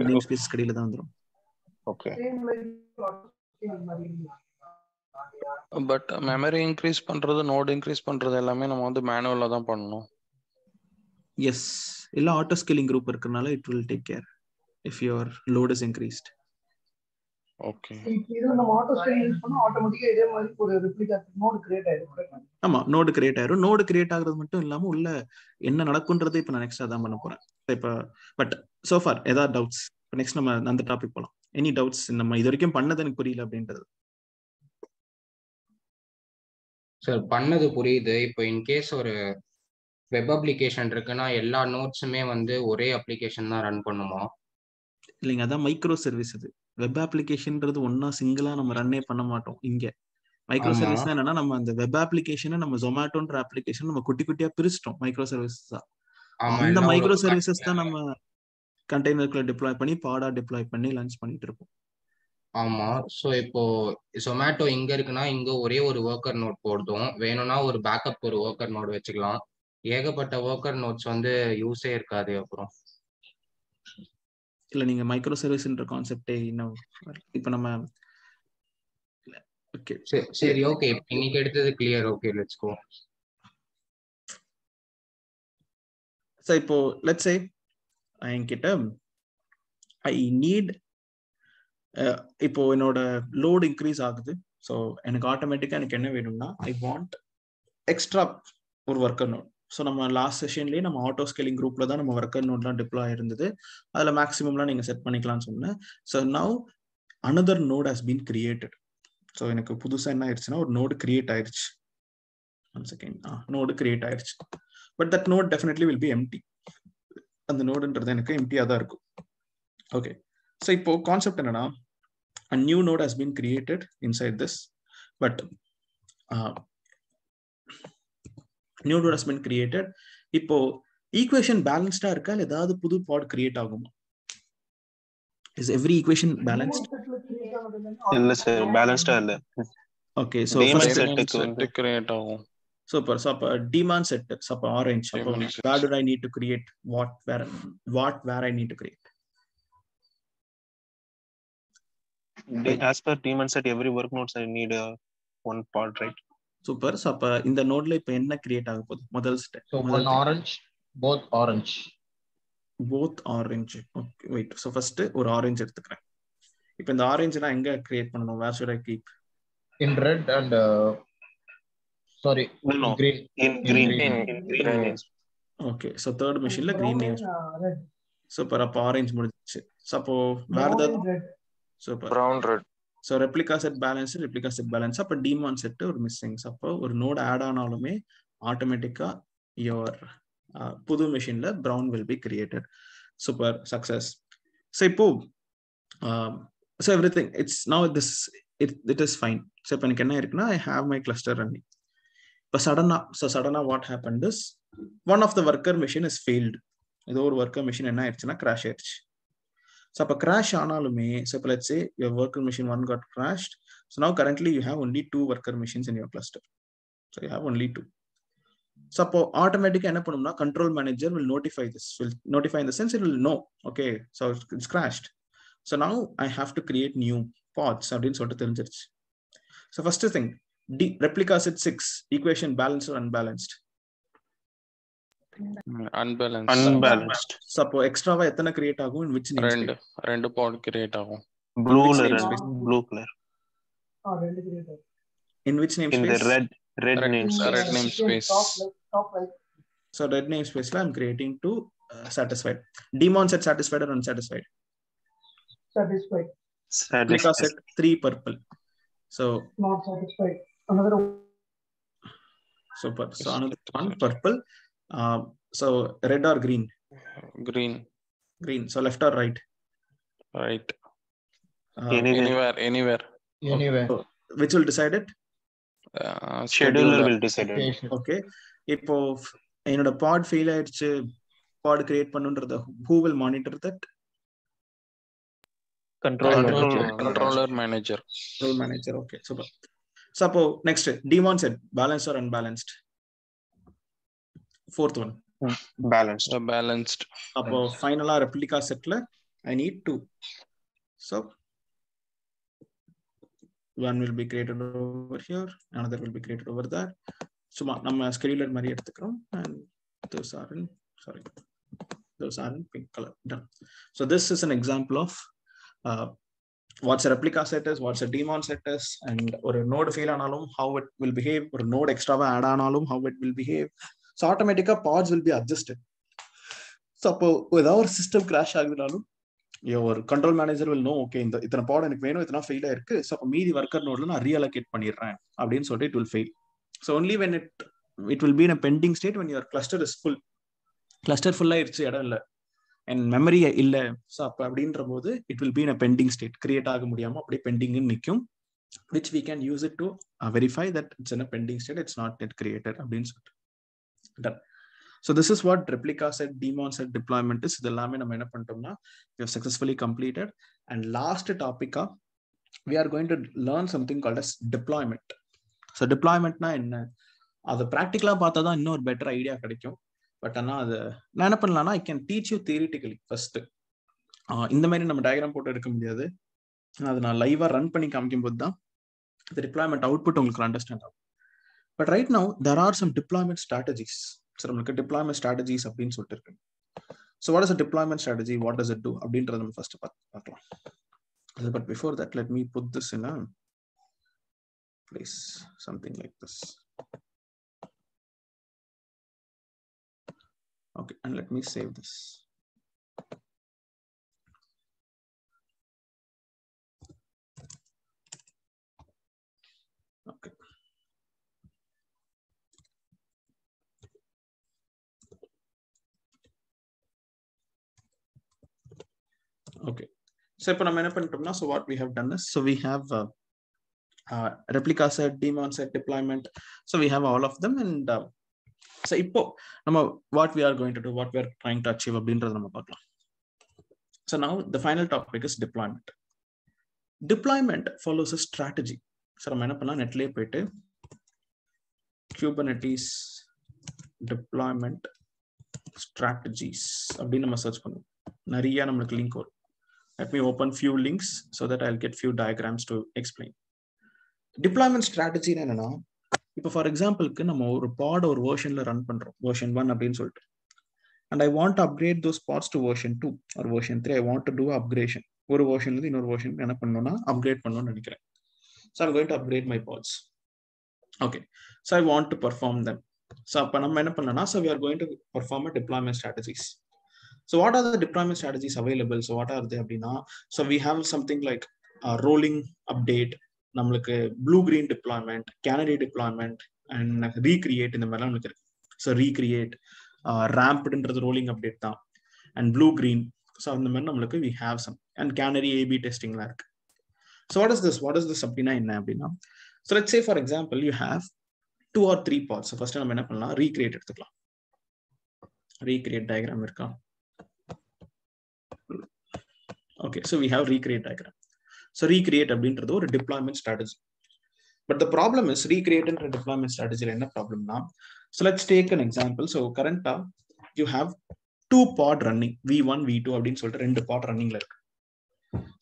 நேம் ஸ்பேஸ் கடையில தான் வந்துடும். ஓகே, பட் மெமரி இன்க்ரீஸ் பண்றது, நோட் இன்க்ரீஸ் பண்றது எல்லாமே நம்ம வந்து மேனுவலா தான் பண்ணணும். எஸ், இல்ல ஆட்டோ ஸ்கேலிங் குரூப் இருக்கறனால it will take care if your load is increased. Okay, இது நம்ம ஆட்டோ ஸ்கேலிங் யூஸ் பண்ணா ஆட்டோமேட்டிக்கா இதே மாதிரி ஒரு ரெப்ளிகா நோட் கிரியேட் ஆயிடும். ஆமா, நோடு கிரியேட் ஆயிரும். நோடு கிரியேட் ஆகுறது மட்டும் இல்லாம உள்ள என்ன நடக்கும்ன்றது இப்ப நான் நெக்ஸ்ட் அதான் பண்ண போறேன். இப்ப பட் சோ ஃபார் ஏதாவது டவுட்ஸ்? இப்போ நெக்ஸ்ட் நம்ம அந்த டாபிக் போலாம். Any doubts? நம்ம இது வரைக்கும் பண்ணது எனக்கு புரியல அப்படின்றது. சார் பண்ணது புரியுது. இப்போ இன்கேஸ் ஒரு வெப் அப்ளிகேஷன் இருக்குன்னா எல்லா நோட்ஸுமே வந்து ஒரே அப்ளிகேஷன் தான் ரன் பண்ணுமா? இல்லைங்க, அதான் மைக்ரோ சர்வீஸ். அது வெப் அப்ளிகேஷன்ன்றது ஒன்னா சிங்கிளா நம்ம ரன்னே பண்ண மாட்டோம். இங்க மைக்ரோ சர்வீஸ் என்னன்னா, நம்ம அந்த வெப் அப்ளிகேஷனை நம்ம ஜொமேட்டோன்ற அப்ளிகேஷன் நம்ம குட்டி குட்டியா பிரிச்சிட்டோம் மைக்ரோ சர்வீஸ் தான். அந்த மைக்ரோ சர்வீசஸ் தான் நம்ம கண்டெய்னருக்குள்ள டிப்ளாய் பண்ணி பாடா டிப்ளாய் பண்ணி லான்ச் பண்ணிட்டு இருக்கோம். ஆமா, ஸோ இப்போ ஜொமேட்டோ இங்க இருக்குன்னா இங்க ஒரே ஒரு ஒர்க்கர் நோட் போடுறோம், வேணும்னா ஒரு பேக்கப் ஒரு ஒர்க்கர் நோட் வச்சுக்கலாம். ஏகப்பட்ட ஒர்க்கர் நோட்ஸ் வந்து யூஸே இருக்காது அப்புறம். இல்ல, நீங்க மைக்ரோ சர்வீஸ்ன்ற கான்செப்டே இன்னும் இப்ப நம்ம ஓகே சரி ஓகே, இன்னைக்கு எடுத்தது clear. Okay, let's go. So இப்போ லெட்ஸ் சே என்கிட்ட ஐ நீட், இப்போ என்னோட லோட் இன்க்ரீஸ் ஆகுது. ஸோ எனக்கு ஆட்டோமேட்டிக்கா எனக்கு என்ன வேணும்னா, ஐ வாண்ட் எக்ஸ்ட்ரா ஒரு ஒர்க்கர் நோட். ஸோ நம்ம லாஸ்ட் செஷன்லேயே நம்ம ஆட்டோ ஸ்கேலிங் குரூப்ல தான் நம்ம ஒர்க்கர் நோட்லாம் டிப்ளாய் இருந்தது. அதில் மேக்ஸிமம்லாம் நீங்கள் செட் பண்ணிக்கலாம்னு சொன்னேன். So now another node has been created. So எனக்கு புதுசாக என்ன ஆயிடுச்சுன்னா ஒரு நோடு கிரியேட் ஆயிடுச்சு. ஒன் செகண்ட், நோடு கிரியேட் ஆயிடுச்சு. But that node definitely will be empty. அந்த நோடுன்றது எனக்கு எம்டியாக தான் இருக்கும். ஓகே, ஸோ இப்போ கான்செப்ட் என்னன்னா, a new node has been created inside this, but new node has been created. இப்போ ஈக்குவேஷன் பேலன்ஸ்டா இருக்கா, இல்ல ஏதாவது புது பாட் கிரியேட் ஆகுமா? Is every equation balanced? இல்ல சார், பேலன்ஸ்டா இல்ல. Okay, so first set create ஆகும். Super. So demand set, so orange. So where do I need to create what, where I need to create? As per demand set, every work nodes I need one part, right? Super. So இந்த நோட்ல இப்போ என்ன create ஆக போகுது? முதல் step. So one orange, both orange. Both orange. Okay, wait. So first ஒரு orange எடுத்துக்கிறேன். இப்போ இந்த ஆரஞ்சு நான் எங்க கிரியேட் பண்ணனும்? Where should I keep? In red and sorry, no, green. In green. Okay, so third machineல green names. Super. அப்ப orange முடிஞ்சிச்சு. So அப்போ வேற ஏதாவது? Super. Brown red. So replica set balance, replica set balance. அப்ப daemon set ஒரு missing. அப்போ ஒரு note add ஆனாலுமே ஆட்டோமேட்டிக்கா your புது மெஷின்ல brown will be created. Super, success. So இப்போ so everything it's now this it is fine. So இப்போ எனக்கு என்ன இருக்குன்னா, I have my cluster running. இப்போ suddenly what happened is one of the worker machine is failed. ஏதோ ஒரு worker machine என்ன ஆயிடுச்சுன்னா crash ஆயிடுச்சு. So அப்ப crash ஆனாலுமே, so let's say your worker machine 1 got crashed. So now currently you have only 2 worker machines in your cluster. So you have only 2. So அப்போ ஆட்டோமேட்டிக்கா என்ன பண்ணும்னா, control manager will notify this. Will notify in the sense it will know, okay, so it's crashed. So now I have to create new pods அப்படின்னு சொல்லிட்டு தெரிஞ்சிருச்சு. So first thing, replica set 6 equation balanced or unbalanced? Unbalanced. So அப்போ எக்ஸ்ட்ராவா எத்தனை create ஆகும் in which namespace? ரெண்டு பாட் create ஆகும். ப்ளூல blue colour. ரெண்டு கிரியேட் ஆகும். In which In namespace? the red namespace. Top right. So red namespace la I'm creating to satisfied. Daemon set satisfied or unsatisfied? Satisfied. Replica set 3 purple. So Not satisfied. Another super. So another one purple. So red or green? Green. Green. So left or right? Right. Anywhere. Anywhere. Anywhere. Which will decide it? Scheduler will decide it. Okay. இப்போ என்னோட pod fail ஆயிடுச்சு, pod create பண்ணுன்றது who will monitor that? Controller manager. Control manager. Okay, super. So அப்போ next daemon set balanced or unbalanced? Fourth one. Balanced. அப்போ ஃபைனலா replica setல I need 2. So one will be created over here, another will be created over there. சும்மா நம்ம scheduler மாதிரி எடுத்துக்கிறோம், and those are in pink color. Done. So this is an example of what's a replica set is, what's a daemon set is, and ஒரு node fail ஆனாலும் how it will behave, ஒரு node extra add ஆனாலும் how it will behave. So automatically pods will be adjusted. So அப்போ ஏதாவது ஒரு system crash ஆகுதுனாலும் your control manager will know, okay, இந்த இத்தனை pod எனக்கு வேணும், இத்தனை ஃபெயில் ஆயிருக்கு, ஸோ அப்போ மீதி ஒர்க்கர் நோட்ல நான் ரீஅலோகேட் பண்ணிடுறேன் அப்படின்னு சொல்லிட்டு it will fail. So only when it will be in a pending state when your cluster is full. Cluster full ஆயிடுச்சு, இடம் இல்லை, and memory இல்லை, ஸோ அப்போ அப்படின்ற போது it will be in a pending state. Create ஆக முடியாம அப்படியே பெண்டிங்னு நிற்கும், which we can use it to verify that it's in a pending state, it's not yet created அப்படின்னு சொல்லிட்டு. Done. So this is what replica set, daemon set deployment is. இதெல்லாமே நம்ம என்ன பண்ணிட்டோம்னா we have successfully completed. And last topic we are going to learn something called as deployment. So deploymentனா என்ன, அது ப்ராக்டிக்கலா பார்த்தா தான் இன்னும் ஒரு பெட்டர் ஐடியா கிடைக்கும். பட் ஆனால் அது நான் என்ன பண்ணலாம்னா I can teach you theoretically first. இந்த மாதிரி நம்ம டயக்ராம் போட்டு எடுக்க முடியாது, அது நான் லைவா ரன் பண்ணி காமிக்கும் போது தான் the deployment output உங்களுக்கு அண்டர்ஸ்டாண்ட் ஆகும். But right now there are some deployment strategies. So நம்மளுக்கு deployment strategies அப்படின்னு சொல்லிட்டு இருக்கு. So what is a deployment strategy? What does it do? அப்படின்றத நம்ம ஃபர்ஸ்ட் பார்க்கலாம். But before that, let me put this in a place, something like this. Okay, and let me save this. Okay. Okay, so இப்போ நம்ம என்ன பண்ணிட்டோம்னா, so what we have done is, so we have replica set, daemon set, deployment, so we have all of them. And so இப்போ நம்ம what we are going to do, what we are trying to achieve அப்படின்றத நம்ம பார்க்கலாம். So now the final topic is deployment. Deployment follows a strategy. So நம்ம என்ன பண்ணலாம், நெட்லயே போயிட்டு Kubernetes deployment strategies அப்படின்னு நம்ம சர்ச் பண்ணுவோம், நிறைய நம்மளுக்கு லிங்க் வரும். Let me open few links so that I'll get few diagrams to explain. Deployment strategy என்னன்னா, இப்போ ஃபார் எக்ஸாம்பிளுக்கு நம்ம ஒரு பாட் ஒரு வெர்ஷன்ல ரன் பண்றோம், வெர்ஷன் 1 அப்படின்னு சொல்லிட்டு, and I want to upgrade those pods to version 2 or version 3. I want to do upgradation. ஒரு வெர்ஷன்ல இருந்து இன்னொரு வெர்ஷன் என்ன பண்ணணும்னா அப்கிரேட் பண்ணணும்னு நினைக்கிறேன். So I'm going to upgrade my pods. Okay, so I want to perform them. So அப்ப நம்ம என்ன பண்ணலாம்னா, so we are going to perform a deployment strategies. So what are the deployment strategies available? So what are they அப்படின்னா, so we have something like rolling update, நம்மளுக்கு blue green deployment, canary deployment, and recreate இந்த மாதிரிலாம் நமக்கு இருக்கு. So recreate, rampedன்றது rolling update தான், and blue green. So அந்த மாதிரி நம்மளுக்கு we have some, and canary A/B testingலாம் இருக்கு. So what is this அப்படின்னா என்ன அப்படின்னா, so let's say for example you have 2 or 3 pods. So first நம்ம என்ன பண்ணலாம், recreate எடுத்துக்கலாம். Recreate diagram இருக்கா? Okay, so we have recreate diagram. So recreate அப்படின்றது ஒரு deployment strategy. But the problem is recreate and deployment strategy என்ன ப்ராப்ளம்னா, so let's take an example. So currently you have 2 pod running, V1 V2 அப்படின்னு சொல்லிட்டு 2 pod runningல இருக்கு.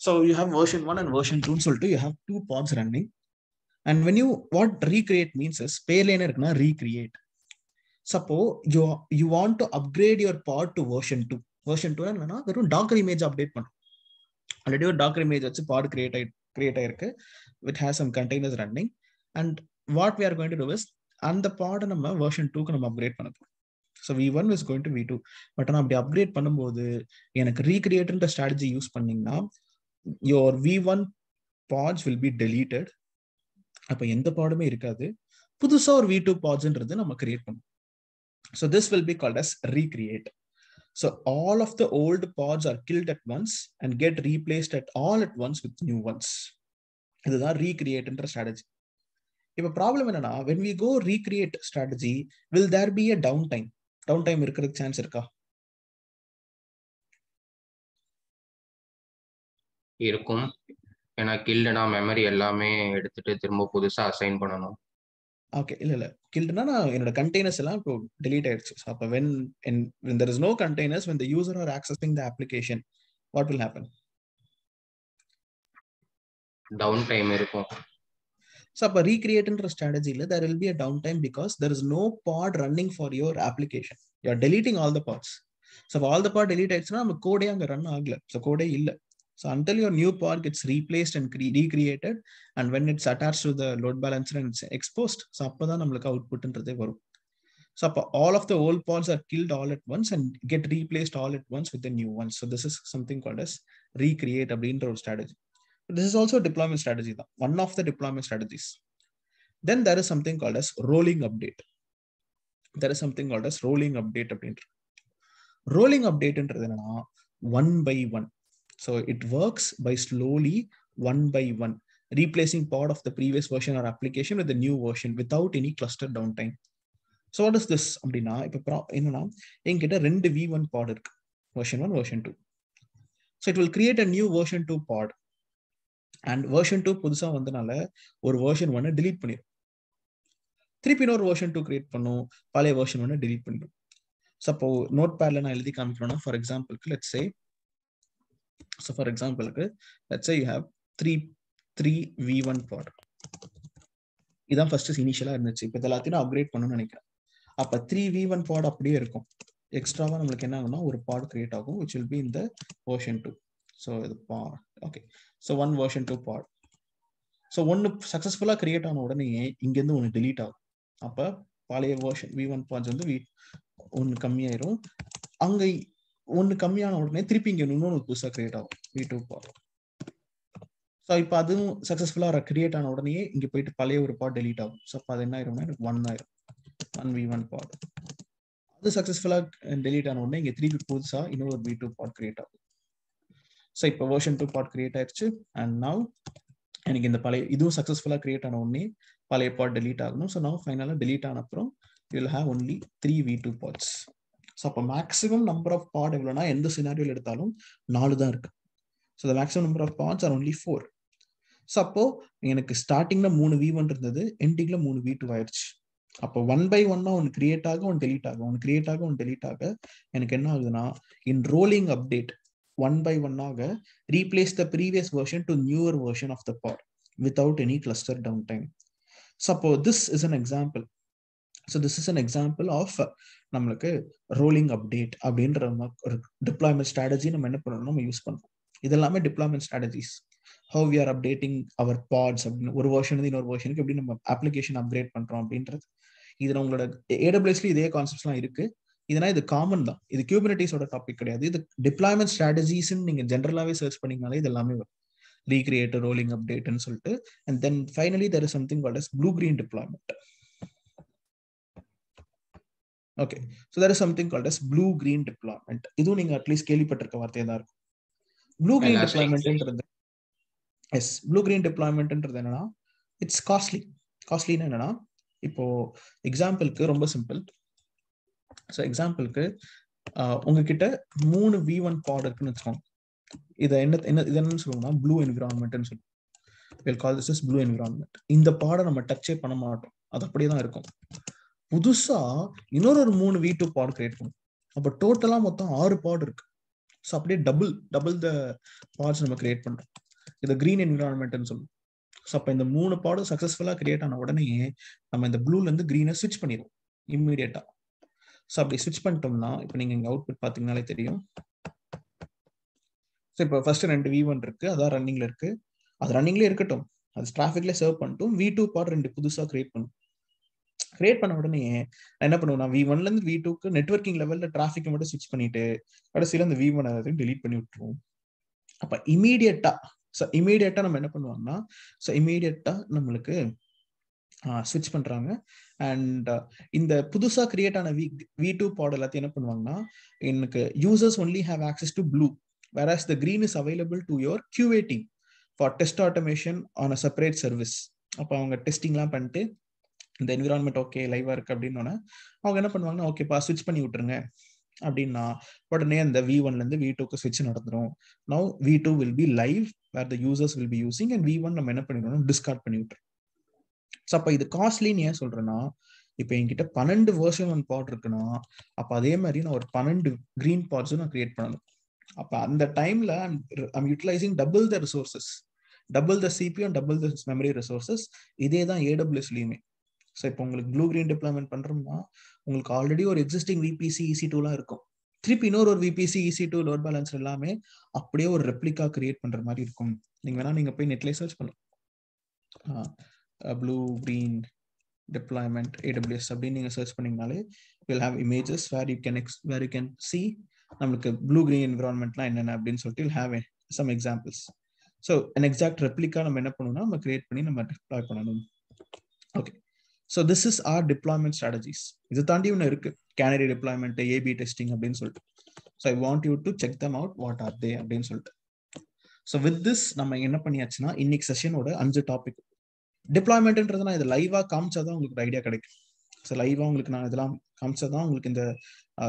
So you have version 1 and version 2 சொல்லிட்டு you have 2 pods running, And when you, what recreate means is பேர்ல என்ன இருக்குன்னா recreate. Suppose you want to upgrade your pod to version 2. Version 2 என்னன்னா வெறும் Docker image update பண்ணும். Already ஒரு Docker image வச்சு பாட் create ஆயிருக்கு. It has some containers running. And what we are going to do is அந்த பாட நம்ம version 2க்கு நம்ம அப்கிரேட் பண்ண போறோம். So V1 is going to V2. But நான் அப்படி அப்கிரேட் பண்ணும்போது எனக்கு ரீக்ரியேட்ன்ற ஸ்ட்ராட்டஜி யூஸ் பண்ணீங்கன்னா your V1 pods will be deleted. அப்ப எந்த பாடுமே இருக்காது. புதுசா ஒரு V2 podsன்றது நம்ம கிரியேட் பண்ணும். So this will be called as recreate. So all of the old pods are killed at once and get replaced all at once with new ones. இதுதான் recreateன்ற strategy. இப்ப problem என்னன்னா when we go recreate strategy, will there be a downtime? Downtime இருக்கிறதுக்கு chance இருக்கா? இருக்கும். ஏன்னா கில்டுனா memory எல்லாமே எடுத்துட்டு திரும்ப புதுசா அசைன் பண்ணணும். ஓகே, இல்ல கில்டுனா நான் என்னோட கண்டெய்னர்ஸ் எல்லாம் இப்போ delete ஆயிடுச்சு. So அப்ப when there is no containers, when the user are accessing the application, what will happen? Down time இருக்கும். So அப்ப recreateன்ற ஸ்ட்ராட்டஜில there will be a downtime because there is no pod running for your application. You are deleting all the pods. So all the pod delete ஆயிடுச்சுன்னா நம்ம கோடே அங்க run ஆகல. So கோடே இல்ல. So until your new pod gets replaced and recreated, and when it's attached to the load balancer and it's exposed, so அப்பதான் நம்மளுக்கு அவுட்புட்ன்றதே வரும். So all of the old pods are killed all at once and get replaced all at once with the new ones. So this is something called as recreate அப்படின்ற ஒரு strategy. This is also a deployment strategy, one of the deployment strategies. Then there is something called as rolling update. There is something called as rolling update. Rolling update என்னன்னா one by one. So it works by slowly one by one, replacing part of the previous version or application with the new version without any cluster downtime. So what is this? அப்படின்னா இப்போ என்னன்னா என்கிட்ட ரெண்டு V1 pod இருக்கு, version 1, version 2. So it will create a new version 2 pod. And version 2 புதுசா வந்தனால ஒரு version 1 delete பண்ணிடும். திருப்பி இன்னொரு version 2 கிரியேட் பண்ணும், பழைய version 1 delete பண்ணிடும். So அப்போ நோட் பேட்ல நான் எழுதி காமிக்கிறேன்னா, ஃபார் எக்ஸாம்பிளுக்கு let's say you have three V1 pod. இதான் ஃபர்ஸ்ட் இனிஷியலா இருந்துச்சு. இப்போ எல்லாத்தையும் அப்கிரேட் பண்ணணும்னு நினைக்கிறேன். அப்ப 3 V1 pod அப்படியே இருக்கும். எக்ஸ்ட்ராவா நம்மளுக்கு என்ன ஆகும்னா ஒரு pod கிரியேட் ஆகும், which will be in the version 2. So the pod, okay. So one version 2 pod. So ஒன்னு சக்சஸ்ஃபுல்லா கிரியேட் ஆன உடனே இங்க இருந்து ஒன்னு delete ஆகும். அப்ப பழைய version V1 pods வந்து ஒன்னு கம்மியாயிரும். அங்க ஒன்னு கம்மியான உடனே திருப்பி இங்க இன்னொன்னு புதுசா கிரியேட் ஆகும், V2 pod. ஸோ இப்போ அதுவும் சக்சஸ்ஃபுல்லா கிரியேட் ஆன உடனே இங்க போயிட்டு பழைய ஒரு பாட் டெலீட் ஆகும். ஸோ அப்போ அது என்ன ஆயிரும்னா எனக்கு 1 ஆயிரும், 1 V1 பாட். அது சக்சஸ்ஃபுல்லா டெலீட் ஆன உடனே இங்க திருப்பி புதுசா இன்னொரு V2 பாட் கிரியேட் ஆகும். ஸோ இப்போ வெர்ஷன் 2 பாட் கிரியேட் ஆயிடுச்சு. அண்ட் நவ் எனக்கு இந்த பழைய இதுவும் சக்சஸ்ஃபுல்லா கிரியேட் ஆன உடனே பழைய பாட் டெலீட் ஆகணும். ஸோ நவ் ஃபைனலா டெலீட் ஆன அப்புறம் you will have only 3 V2 pods. So அப்போ மேக்ஸிமம் நம்பர் ஆஃப் பாட் எவ்வளோனா எந்த சினாரியோல எடுத்தாலும் 4 தான் இருக்கு. So the maximum number of pods are only 4. ஸோ அப்போ எனக்கு ஸ்டார்டிங்ல 3 V1 இருந்தது, எண்டிங்ல 3 V2 ஆயிடுச்சு. அப்போ 1 by 1 ஒன்று கிரியேட் ஆக ஒன்று டெலீட் ஆகும், ஒன்று கிரியேட் ஆக ஒன்று டெலீட் ஆக எனக்கு என்ன ஆகுதுன்னா இன் ரோலிங் அப்டேட் 1 by 1 ஆக replace the previous version to newer version of the pod without any cluster down time. So அப்போ this is an example. So this is an example of நம்மளுக்கு rolling update அப்படின்ற ஒரு deployment strategy நம்ம என்ன பண்ணணும், நம்ம use பண்ணுறோம். இதெல்லாமே deployment strategies. How we are updating our pods, ஒரு வெர்ஷன் இன்னொரு வெர்ஷனுக்கு எப்படி நம்ம அப்ளிகேஷன் அப்கிரேட் பண்றோம் அப்படின்றது. இதுல உங்களோட AWSல இதே கான்செப்ட்ஸ்லாம் இருக்கு. இதனா இது காமன் தான், இது குபர்னெட்டிஸோட டாபிக் கிடையாது. இது டிப்ளாய்மெண்ட் ஸ்ட்ராட்டஜிஸ் நீங்க ஜெனரலாவே சர்ச் பண்ணீங்கனாலே இது எல்லாமே வரும், recreate, rolling update ன்னு சொல்லிட்டு. and then finally there is something called as blue green deployment. Okay, so there is something called as blue green deployment. இதுவும் நீங்க அட்லீஸ்ட் கேள்விப்பட்டிருக்க வார்த்தையா தான் இருக்கும். blue green deploymentன்றது எஸ் ப்ளூ கிரீன் டிப்ளாய்மெண்ட்ன்றது என்னன்னா இட்ஸ் காஸ்ட்லின்னு என்னன்னா, இப்போ எக்ஸாம்பிளுக்கு ரொம்ப சிம்பிள். ஸோ எக்ஸாம்பிளுக்கு உங்ககிட்ட 3 V1 பாட் இருக்குன்னு வச்சுக்கோங்க. இதை என்னன்னு சொல்லுவோம்னா ப்ளூ என்விரான்மெண்ட்னு சொல்லுவோம். we'll call this as blue environment. இந்த பாடை நம்ம டச்சே பண்ண மாட்டோம், அது அப்படியே தான் இருக்கும். புதுசா இன்னொரு 3 V2 பாட் கிரியேட் பண்ணும். அப்போ டோட்டலா மொத்தம் 6 பாட் இருக்கு. ஸோ அப்படியே டபுள் த பாட்ஸ் நம்ம கிரியேட் பண்றோம். இது கிரீன் என்விரான்மெண்ட்னு சொல்லுவோம். ஸோ அப்போ இந்த 3 பாடும் சக்ஸஸ்ஃபுல்லாக கிரியேட் ஆன உடனே நம்ம இந்த ப்ளூல இருந்து க்ரீனை ஸ்விட்ச் பண்ணிடுவோம் இம்மீடியட்டா. ஸோ அப்படி ஸ்விட்ச் பண்ணிட்டோம்னா இப்போ நீங்க இங்க அவுட்புட் பார்த்தீங்கன்னாலே தெரியும். ஸோ இப்போ ஃபர்ஸ்ட் 2 V1 இருக்கு, அதான் ரன்னிங்ல இருக்கு. அது ரன்னிங்லேயே இருக்கட்டும், அது டிராஃபிக்ல சர்வ் பண்ணிட்டும். V2 பாட் 2 புதுசா கிரியேட் பண்ணும். கிரியேட் பண்ண உடனே நான் என்ன பண்ணுவேன், V1ல இருந்து V2க்கு நெட்வொர்க்கிங் லெவல்ல டிராஃபிக் மட்டும் ஸ்விட்ச் பண்ணிட்டு கடைசியில அந்த V1 டெலீட் பண்ணி விட்டுருவோம். அப்ப இமீடியட்டா நம்ம என்ன பண்ணுவாங்கன்னா, ஸோ இமீடியட்டா நம்மளுக்கு ஸ்விட்ச் பண்றாங்க. அண்ட் இந்த புதுசா கிரியேட் ஆன V2 பாட் எல்லாத்தையும் என்ன பண்ணுவாங்கன்னா, எனக்கு users only have access to blue, whereas the green is available to your QA team for test automation on a separate service. அப்போ அவங்க டெஸ்டிங்லாம் பண்ணிட்டு இந்த என்விரான்மெண்ட் ஓகே லைவா இருக்கு அப்படின்னோன்னா அவங்க என்ன பண்ணுவாங்கன்னா, ஓகேப்பா ஸ்விட்ச் பண்ணி விட்டுருங்க அப்படின்னா உடனே அந்த V1ல இருந்து V2க்கு ஸ்விட்ச் நடந்துரும். Now V2 will be live where the users will be using and V1 நம்ம என்ன பண்ணிடணும், டிஸ்கார்ட் பண்ணி விட்டுரும். ஸோ அப்போ இது காஸ்ட்லின்னு ஏன் சொல்றேன்னா, இப்போ என்கிட்ட 12 வெர்ஷன் 1 பாட் இருக்குன்னா அப்போ அதே மாதிரி நான் ஒரு 12 கிரீன் பாட்ஸும் நான் கிரியேட் பண்ணணும். அப்போ அந்த டைம்ல I'm utilizing double the resources, double the CPU and double the memory resources. இதே தான் AWSலயுமே. ஸோ இப்போ உங்களுக்கு ப்ளூ கிரீன் டிப்ளாய்மெண்ட் பண்றோம்னா உங்களுக்கு ஆல்ரெடி ஒரு எக்ஸிஸ்டிங் VPC EC2லாம் இருக்கும். திருப்பி இன்னொரு VPC EC2 லோட் பேலன்சர் எல்லாமே அப்படியே ஒரு ரெப்ளிகா கிரியேட் பண்ற மாதிரி இருக்கும். நீங்க போய் நெட்ல சர்ச் பண்ணலாம், ப்ளூ கிரீன் deployment AWS அப்படின்னு நீங்க சர்ச் பண்ணீங்கனாலே you'll have images where you can see நம்மளுக்கு ப்ளூ கிரீன் என்விரான்மெண்ட்லாம் என்னென்ன அப்படின்னு சொல்லிட்டு you'll have some examples. So an exact replica நம்ம என்ன பண்ணணும்னா நம்ம கிரியேட் பண்ணி நம்ம deploy பண்ணணும். Okay, so this is our deployment strategies. இது தாண்டி ஒன்று இருக்கு, canary deployment, A/B testing அப்படின்னு சொல்லிட்டு. So I want you to check them out, what are they அப்படின்னு சொல்லிட்டு. So with this நம்ம என்ன பண்ணியாச்சுன்னா இன்னைக்கு செஷனோட 5 டாபிக். டிப்ளாய்மெண்ட்ன்றதுனா இது லைவா காமிச்சாதான் உங்களுக்கு ஒரு ஐடியா கிடைக்கும். ஸோ லைவா உங்களுக்கு நான் இதெல்லாம் காமிச்சாதான் உங்களுக்கு இந்த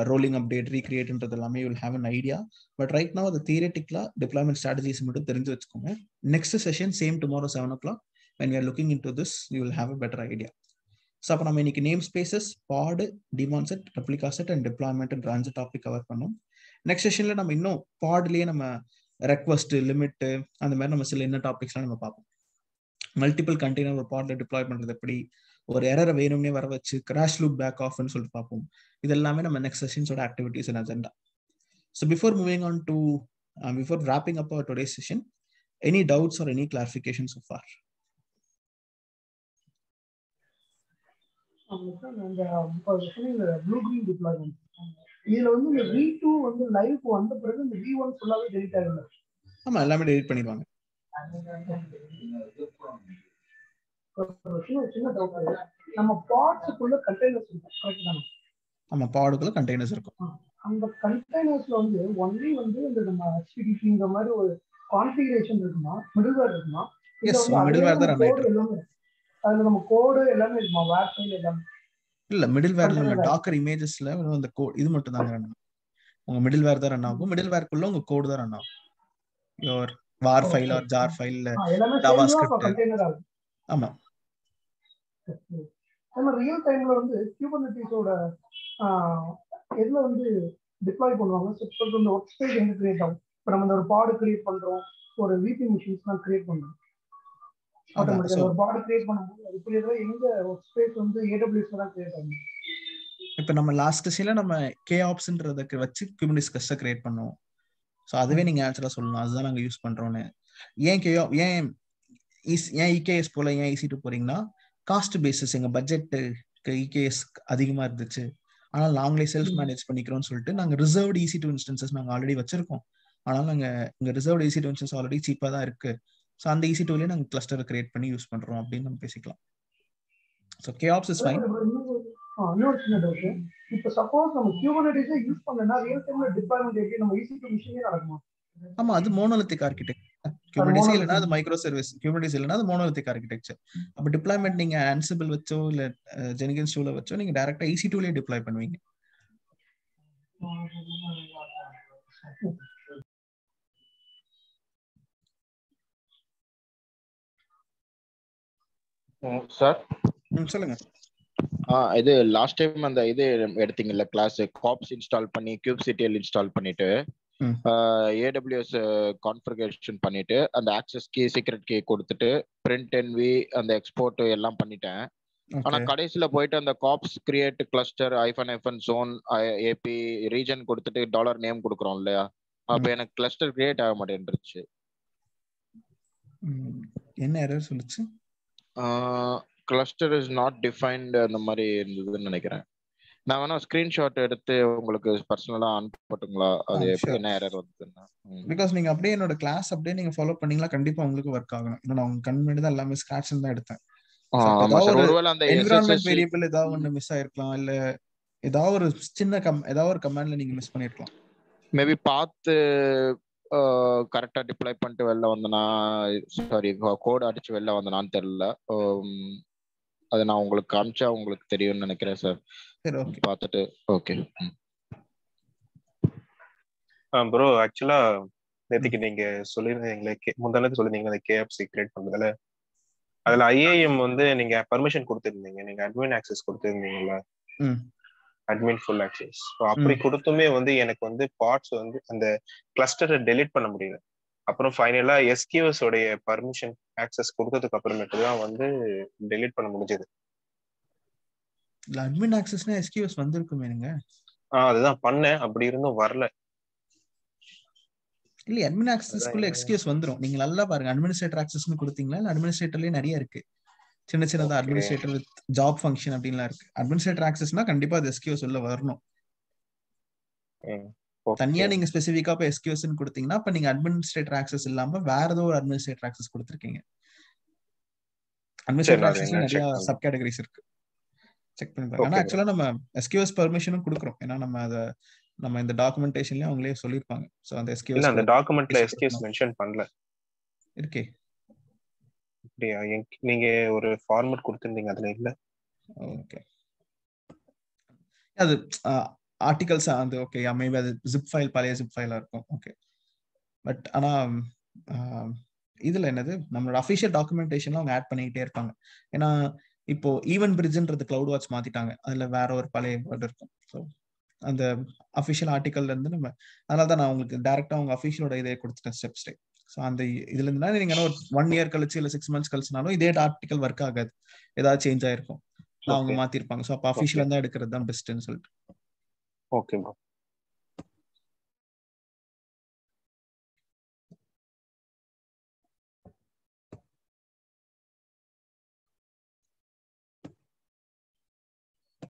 ரோலிங் அப்டேட் ரீக்ரியேட்ன்றது எல்லாமே will have an idea. But right now அது தியரிட்டிக்கலா டிப்ளாய்மெண்ட் ஸ்ட்ராட்டஜிஸ் மட்டும் தெரிஞ்சு வச்சுக்கோங்க. Next session same tomorrow 7 o'clock when we are looking into this you will have a better idea. So அப்போ நம்ம இன்னைக்கு நேம் ஸ்பேசஸ், பாடு, demand set, replica set and deployment 5 topic cover பண்ணோம். Next செஷன்ல நம்ம இன்னும் பாட்லயே நம்ம ரெக்வஸ்ட், லிமிட் அந்த மாதிரி நம்ம சில என்ன டாபிக்ஸ்லாம் நம்ம பார்ப்போம். மல்டிபிள் கண்டெய்னர் ஒரு பாட்ல டிப்ளாய் பண்றது எப்படி, ஒரு எரரை வேணும்னே வர வச்சு கிராஷ் லூப் பேக் ஆஃப்னு சொல்லிட்டு பார்ப்போம். இது எல்லாமே நம்ம நெக்ஸ்ட் செஷன்ஸோட activities and agenda. So before moving on to before wrapping up our today's session, any doubts or any clarifications so far? இந்த ப்ளூ கிரீன் டிப்ளாய்மெண்ட் இதுல வந்து இந்த V2 வந்து லைவ் வந்த பிறகு இந்த V1 ஃபுல்லாவே டெலீட் ஆயிடுது. ஆமா, எல்லாமே டெலீட் பண்ணிடுவாங்க. சின்ன டவுட், நம்ம பாட்ஸ்க்குள்ள கண்டெய்னர்ஸ் இருக்கும் கரெக்ட்டா? ஆமா, பாடுக்குள்ள கண்டெய்னர்ஸ் இருக்கும். அந்த கண்டெய்னர்ஸ்ல வந்து ஒன்லி வந்து இந்த நம்ம HTTPங்கிற மாதிரி ஒரு கான்ஃபிகரேஷன் இருக்குமா, மிடில்வேர் இருக்குமா? எஸ், மிடில்வேர் தான் ரன் ஆயிட்டு இருக்கு. அதுல நம்ம கோட் எல்லாமே இருக்குமா, வேர் ஃபைல் எல்லாமே? இல்ல, மிடில்வேர்ல உள்ள டாக்கர் இமேஜஸ்ல அந்த கோட் இது மட்டும் தான் ரன் ஆகும். உங்க மிடில்வேர் தான் ரன் ஆகும். மிடில்வேர்க்குள்ள உங்க கோட் தான் ரன் ஆகும். Your var file R jar file, JavaScript. ஆமா, நம்ம ரியல் டைம்ல வந்து குபர்னெட்டிஸோட எதுல வந்து டிப்ளாய் பண்ணுவாங்க. சப்போஸ் இந்த ஒர்க் ஸ்பேஸ் எங்க கிரியேட் ஆகும். இப்போ நம்ம ஒரு பாடு கிரியேட் பண்றோம், ஒரு VP மிஷின்ஸ்லாம் கிரியேட் பண்றோம். ஒரு பாடு கிரியேட் பண்ணும்போது இப்போ எங்க ஒர்க் ஸ்பேஸ் வந்து AWS தான் கிரியேட் ஆகும். இப்போ நம்ம லாஸ்ட் செஷன்ல நம்ம KOpsன்றதுக்கு வச்சு குபர்னெட்டிஸ் கிளஸ்டர் கிரியேட் பண்ணோம். ஸோ அதுவே நீங்க ஆன்சரா சொல்லலாம், அதுதான் நாங்க யூஸ் பண்றோம்னு. ஏன் EKS போல ஏன் EC2 போறீங்கன்னா, காஸ்ட் பேசிஸ் எங்க பட்ஜெட்டுக்கு EKS அதிகமா இருந்துச்சு, ஆனால் நாங்களே செல்ஃப் மேனேஜ் பண்ணிக்கிறோம்னு சொல்லிட்டு நாங்க ரிசர்வ்டு EC2 இன்ஸ்டன்சஸ் நாங்க ஆல்ரெடி வச்சிருக்கோம். ஆனால் நாங்க இங்க ரிசர்வ்டு EC2 இன்ஸ்டன்ஸ் ஆல்ரெடி சீப்பா தான் இருக்கு. ஸோ அந்த EC2லயே நாங்க கிளஸ்டர் கிரியேட் பண்ணி யூஸ் பண்றோம் அப்படின்னு நம்ம பேசிக்கலாம். So KOps is fine. இன்னொரு சின்ன டவுட், இப்போ சப்போஸ் நம்ம குபர்னெட்டிஸை யூஸ் பண்ணனா ரியல் டைம்ல டிப்ளாய்மென்ட் எப்படி நம்ம EC2 மிஷினே நடக்குமா? ஆமா, அது மோனோலித்திக் ஆர்க்கிடெக்சர். குபர்னெட்டிஸ் இல்லனா அது மைக்ரோ சர்வீஸ், குபர்னெட்டிஸ் இல்லனா அது மோனோலித்திக் ஆர்க்கிடெக்சர். அப்ப டிப்ளாய்மென்ட் நீங்க Ansible வச்சோ இல்ல Jenkins tool வச்சோ நீங்க டைரக்டா EC2லயே டிப்ளாய் பண்ணுவீங்க. சார் சொல்லுங்க. இது லாஸ்ட் டைம் அந்த இது எடுத்தீங்கல்ல கிளாஸ், காப்ஸ் இன்ஸ்டால் பண்ணி kubectl இன்ஸ்டால் பண்ணிட்டு AWS கான்ஃபிகரேஷன் பண்ணிட்டு அந்த ஆக்சஸ் கீ சீக்ரெட் கீ கொடுத்துட்டு பிரிண்ட் என்வி அந்த எக்ஸ்போர்ட் எல்லாம் பண்ணிட்டேன். ஆனா கடைசியில போயிட்டு அந்த kops create cluster hyphen zone AP region கொடுத்துட்டு டாலர் நேம் கொடுக்குறோம் இல்லையா, அப்ப எனக்கு கிளஸ்டர் கிரியேட் ஆக மாட்டேன்ருச்சு. என்ன எரர் சொல்லுச்சு? கிளஸ்டர் இஸ் நாட் டிஃபைன்ட் அந்த மாதிரி இருந்ததுன்னு நினைக்கிறேன். நான் வேணா ஸ்கிரீன்ஷாட் எடுத்து உங்களுக்கு பர்சனலா அனுப்பட்டுங்களா? அது என்ன எரர் வந்ததுன்னா, பிகாஸ் நீங்க அப்படியே என்னோட கிளாஸ் அப்படியே நீங்க ஃபாலோ பண்ணீங்களா கண்டிப்பா உங்களுக்கு ஒர்க் ஆகணும். நான் உங்க கண்முன்னாடி தான் எல்லாமே ஸ்கிராட்ச்ல தான் எடுத்தேன். ஒருவேளை அந்த என்விரான்மென்ட் வேரியபிள் ஏதாவது ஒன்று மிஸ் ஆயிருக்கலாம், இல்ல ஏதாவது ஒரு சின்ன ஏதாவது ஒரு கமாண்ட்ல நீங்க மிஸ் பண்ணிருக்கலாம். மேபி பார்த்து கரெக்டா டிப்ளை பண்ணிட்டு வெளில வந்தனா, சாரி கோட் அடிச்சு வெளில வந்தனான்னு தெரியல. அது நான் உங்களுக்கு காமிச்சா உங்களுக்கு தெரியும்னு நினைக்கிறேன் சார். சரி, ஓகே, பார்த்துட்டு. ஓகே ப்ரோ, ஆக்சுவலா நேற்றுக்கு நீங்க சொல்லியிருந்தீங்களே, முந்தானது சொல்லியிருந்தீங்க அந்த கேஎஃப்சி கிரியேட் பண்றதுல, அதுல ஐஏஎம் வந்து நீங்க பர்மிஷன் கொடுத்துருந்தீங்க, நீங்க அட்மின் ஆக்சஸ் கொடுத்துருந்தீங்கல்ல, அட்மின் ஃபுல் ஆக்சஸ். அப்படி கொடுத்துமே வந்து எனக்கு வந்து பார்ட்ஸ் வந்து அந்த கிளஸ்டரை டெலீட் பண்ண முடியல. அப்புறம் ஃபைனலா எஸ்கியூஎஸ் உடைய பர்மிஷன் ஆக்சஸ் கொடுத்ததுக்கு அப்புறமேட்டு தான் வந்து டெலீட் பண்ண முடிஞ்சது. அட்மின் ஆக்சஸ்னா எஸ்கியூஎஸ் வந்திருக்குமே நீங்க? அதுதான் பண்ணேன், அப்படி இருந்தும் வரல. இல்ல, அட்மின் ஆக்சஸ்க்குள்ள எஸ்கியூஎஸ் வந்துரும். நீங்க நல்லா பாருங்க, அட்மினிஸ்ட்ரேட்டர் ஆக்சஸ்னு கொடுத்தீங்களா? இல்ல அட்மினிஸ்ட்ரேட்டர்லயே நிறைய இருக்கு, சின்ன சின்னதா அட்மினிஸ்ட்ரேட்டர் வித் ஜாப் ஃபங்க்ஷன் அப்படின்லாம் இருக்கு. அட்மினிஸ்ட்ரேட்டர் ஆக்சஸ்னா கண்டிப்பா அது எஸ்கியூஎஸ் உள்ள வரணும். தனியா நீங்க ஸ்பெசிஃபிக்கா இப்ப எஸ்கியூஎஸ் கொடுத்தீங்கன்னா அப்ப நீங்க அட்மினிஸ்ட்ரேட்டர் ஆக்சஸ் இல்லாம வேற ஏதோ ஒரு அட்மினிஸ்ட்ரேட்டர் ஆக்சஸ் கொடுத்திருக்கீங்க. அட்மினிஸ்ட்ரேட்டர் ஆக்சஸ்ல நிறைய சப் கேட்டகரிஸ் இருக்கு, செக் பண்ணி பாருங்க. ஆனா ஆக்சுவலா நம்ம எஸ்கியூஎஸ் பெர்மிஷனும் கொடுக்குறோம். ஏன்னா நம்ம இந்த டாக்குமெண்டேஷன்லயே அவங்களே சொல்லிருப்பாங்க. சோ அந்த எஸ்கியூஎஸ் இல்ல, அந்த டாக்குமெண்ட்ல எஸ்கியூஎஸ் மென்ஷன் பண்ணல இருக்கே. அப்படியே நீங்க ஒரு ஃபார்மட் கொடுத்திருந்தீங்க, அதுல இல்ல. ஓகே, அது ஆர்டிகல்ஸ் அந்த ஓகே, மேபி அது ஜிப் ஃபைல், பழைய ஜிப் ஃபைலா இருக்கும். ஓகே, பட் ஆனா இதுல என்னது நம்மளோட அஃபிஷியல் டாக்குமெண்டேஷன்ல அவங்க ஆட் பண்ணிக்கிட்டே இருப்பாங்க. ஏன்னா இப்போ ஈவன் பிரிட்ஜ்ன்றது கிளவுட் வாட்ச் மாத்திட்டாங்க, அதுல வேற ஒரு பழைய வேர்ட் இருக்கும். ஸோ அந்த அஃபிஷியல் ஆர்டிகல்ல இருந்து நம்ம, அதனால தான் நான் உங்களுக்கு டைரக்டா அவங்க அஃபிஷியலோட இதே கொடுத்துட்டேன் ஸ்டெப். ஸோ அந்த இதுல இருந்தா நீங்க ஒரு 1 இயர் கழிச்சு இல்ல 6 months கழிச்சுனாலும் இதே ஆர்டிகல் ஒர்க் ஆகாது, ஏதாவது சேஞ்ச் ஆயிருக்கும், அவங்க மாத்திருப்பாங்க. ஸோ அப்போ அஃபிஷியல் தான் எடுக்கிறது தான் பெஸ்ட்னு சொல்லிட்டு. Okay bro.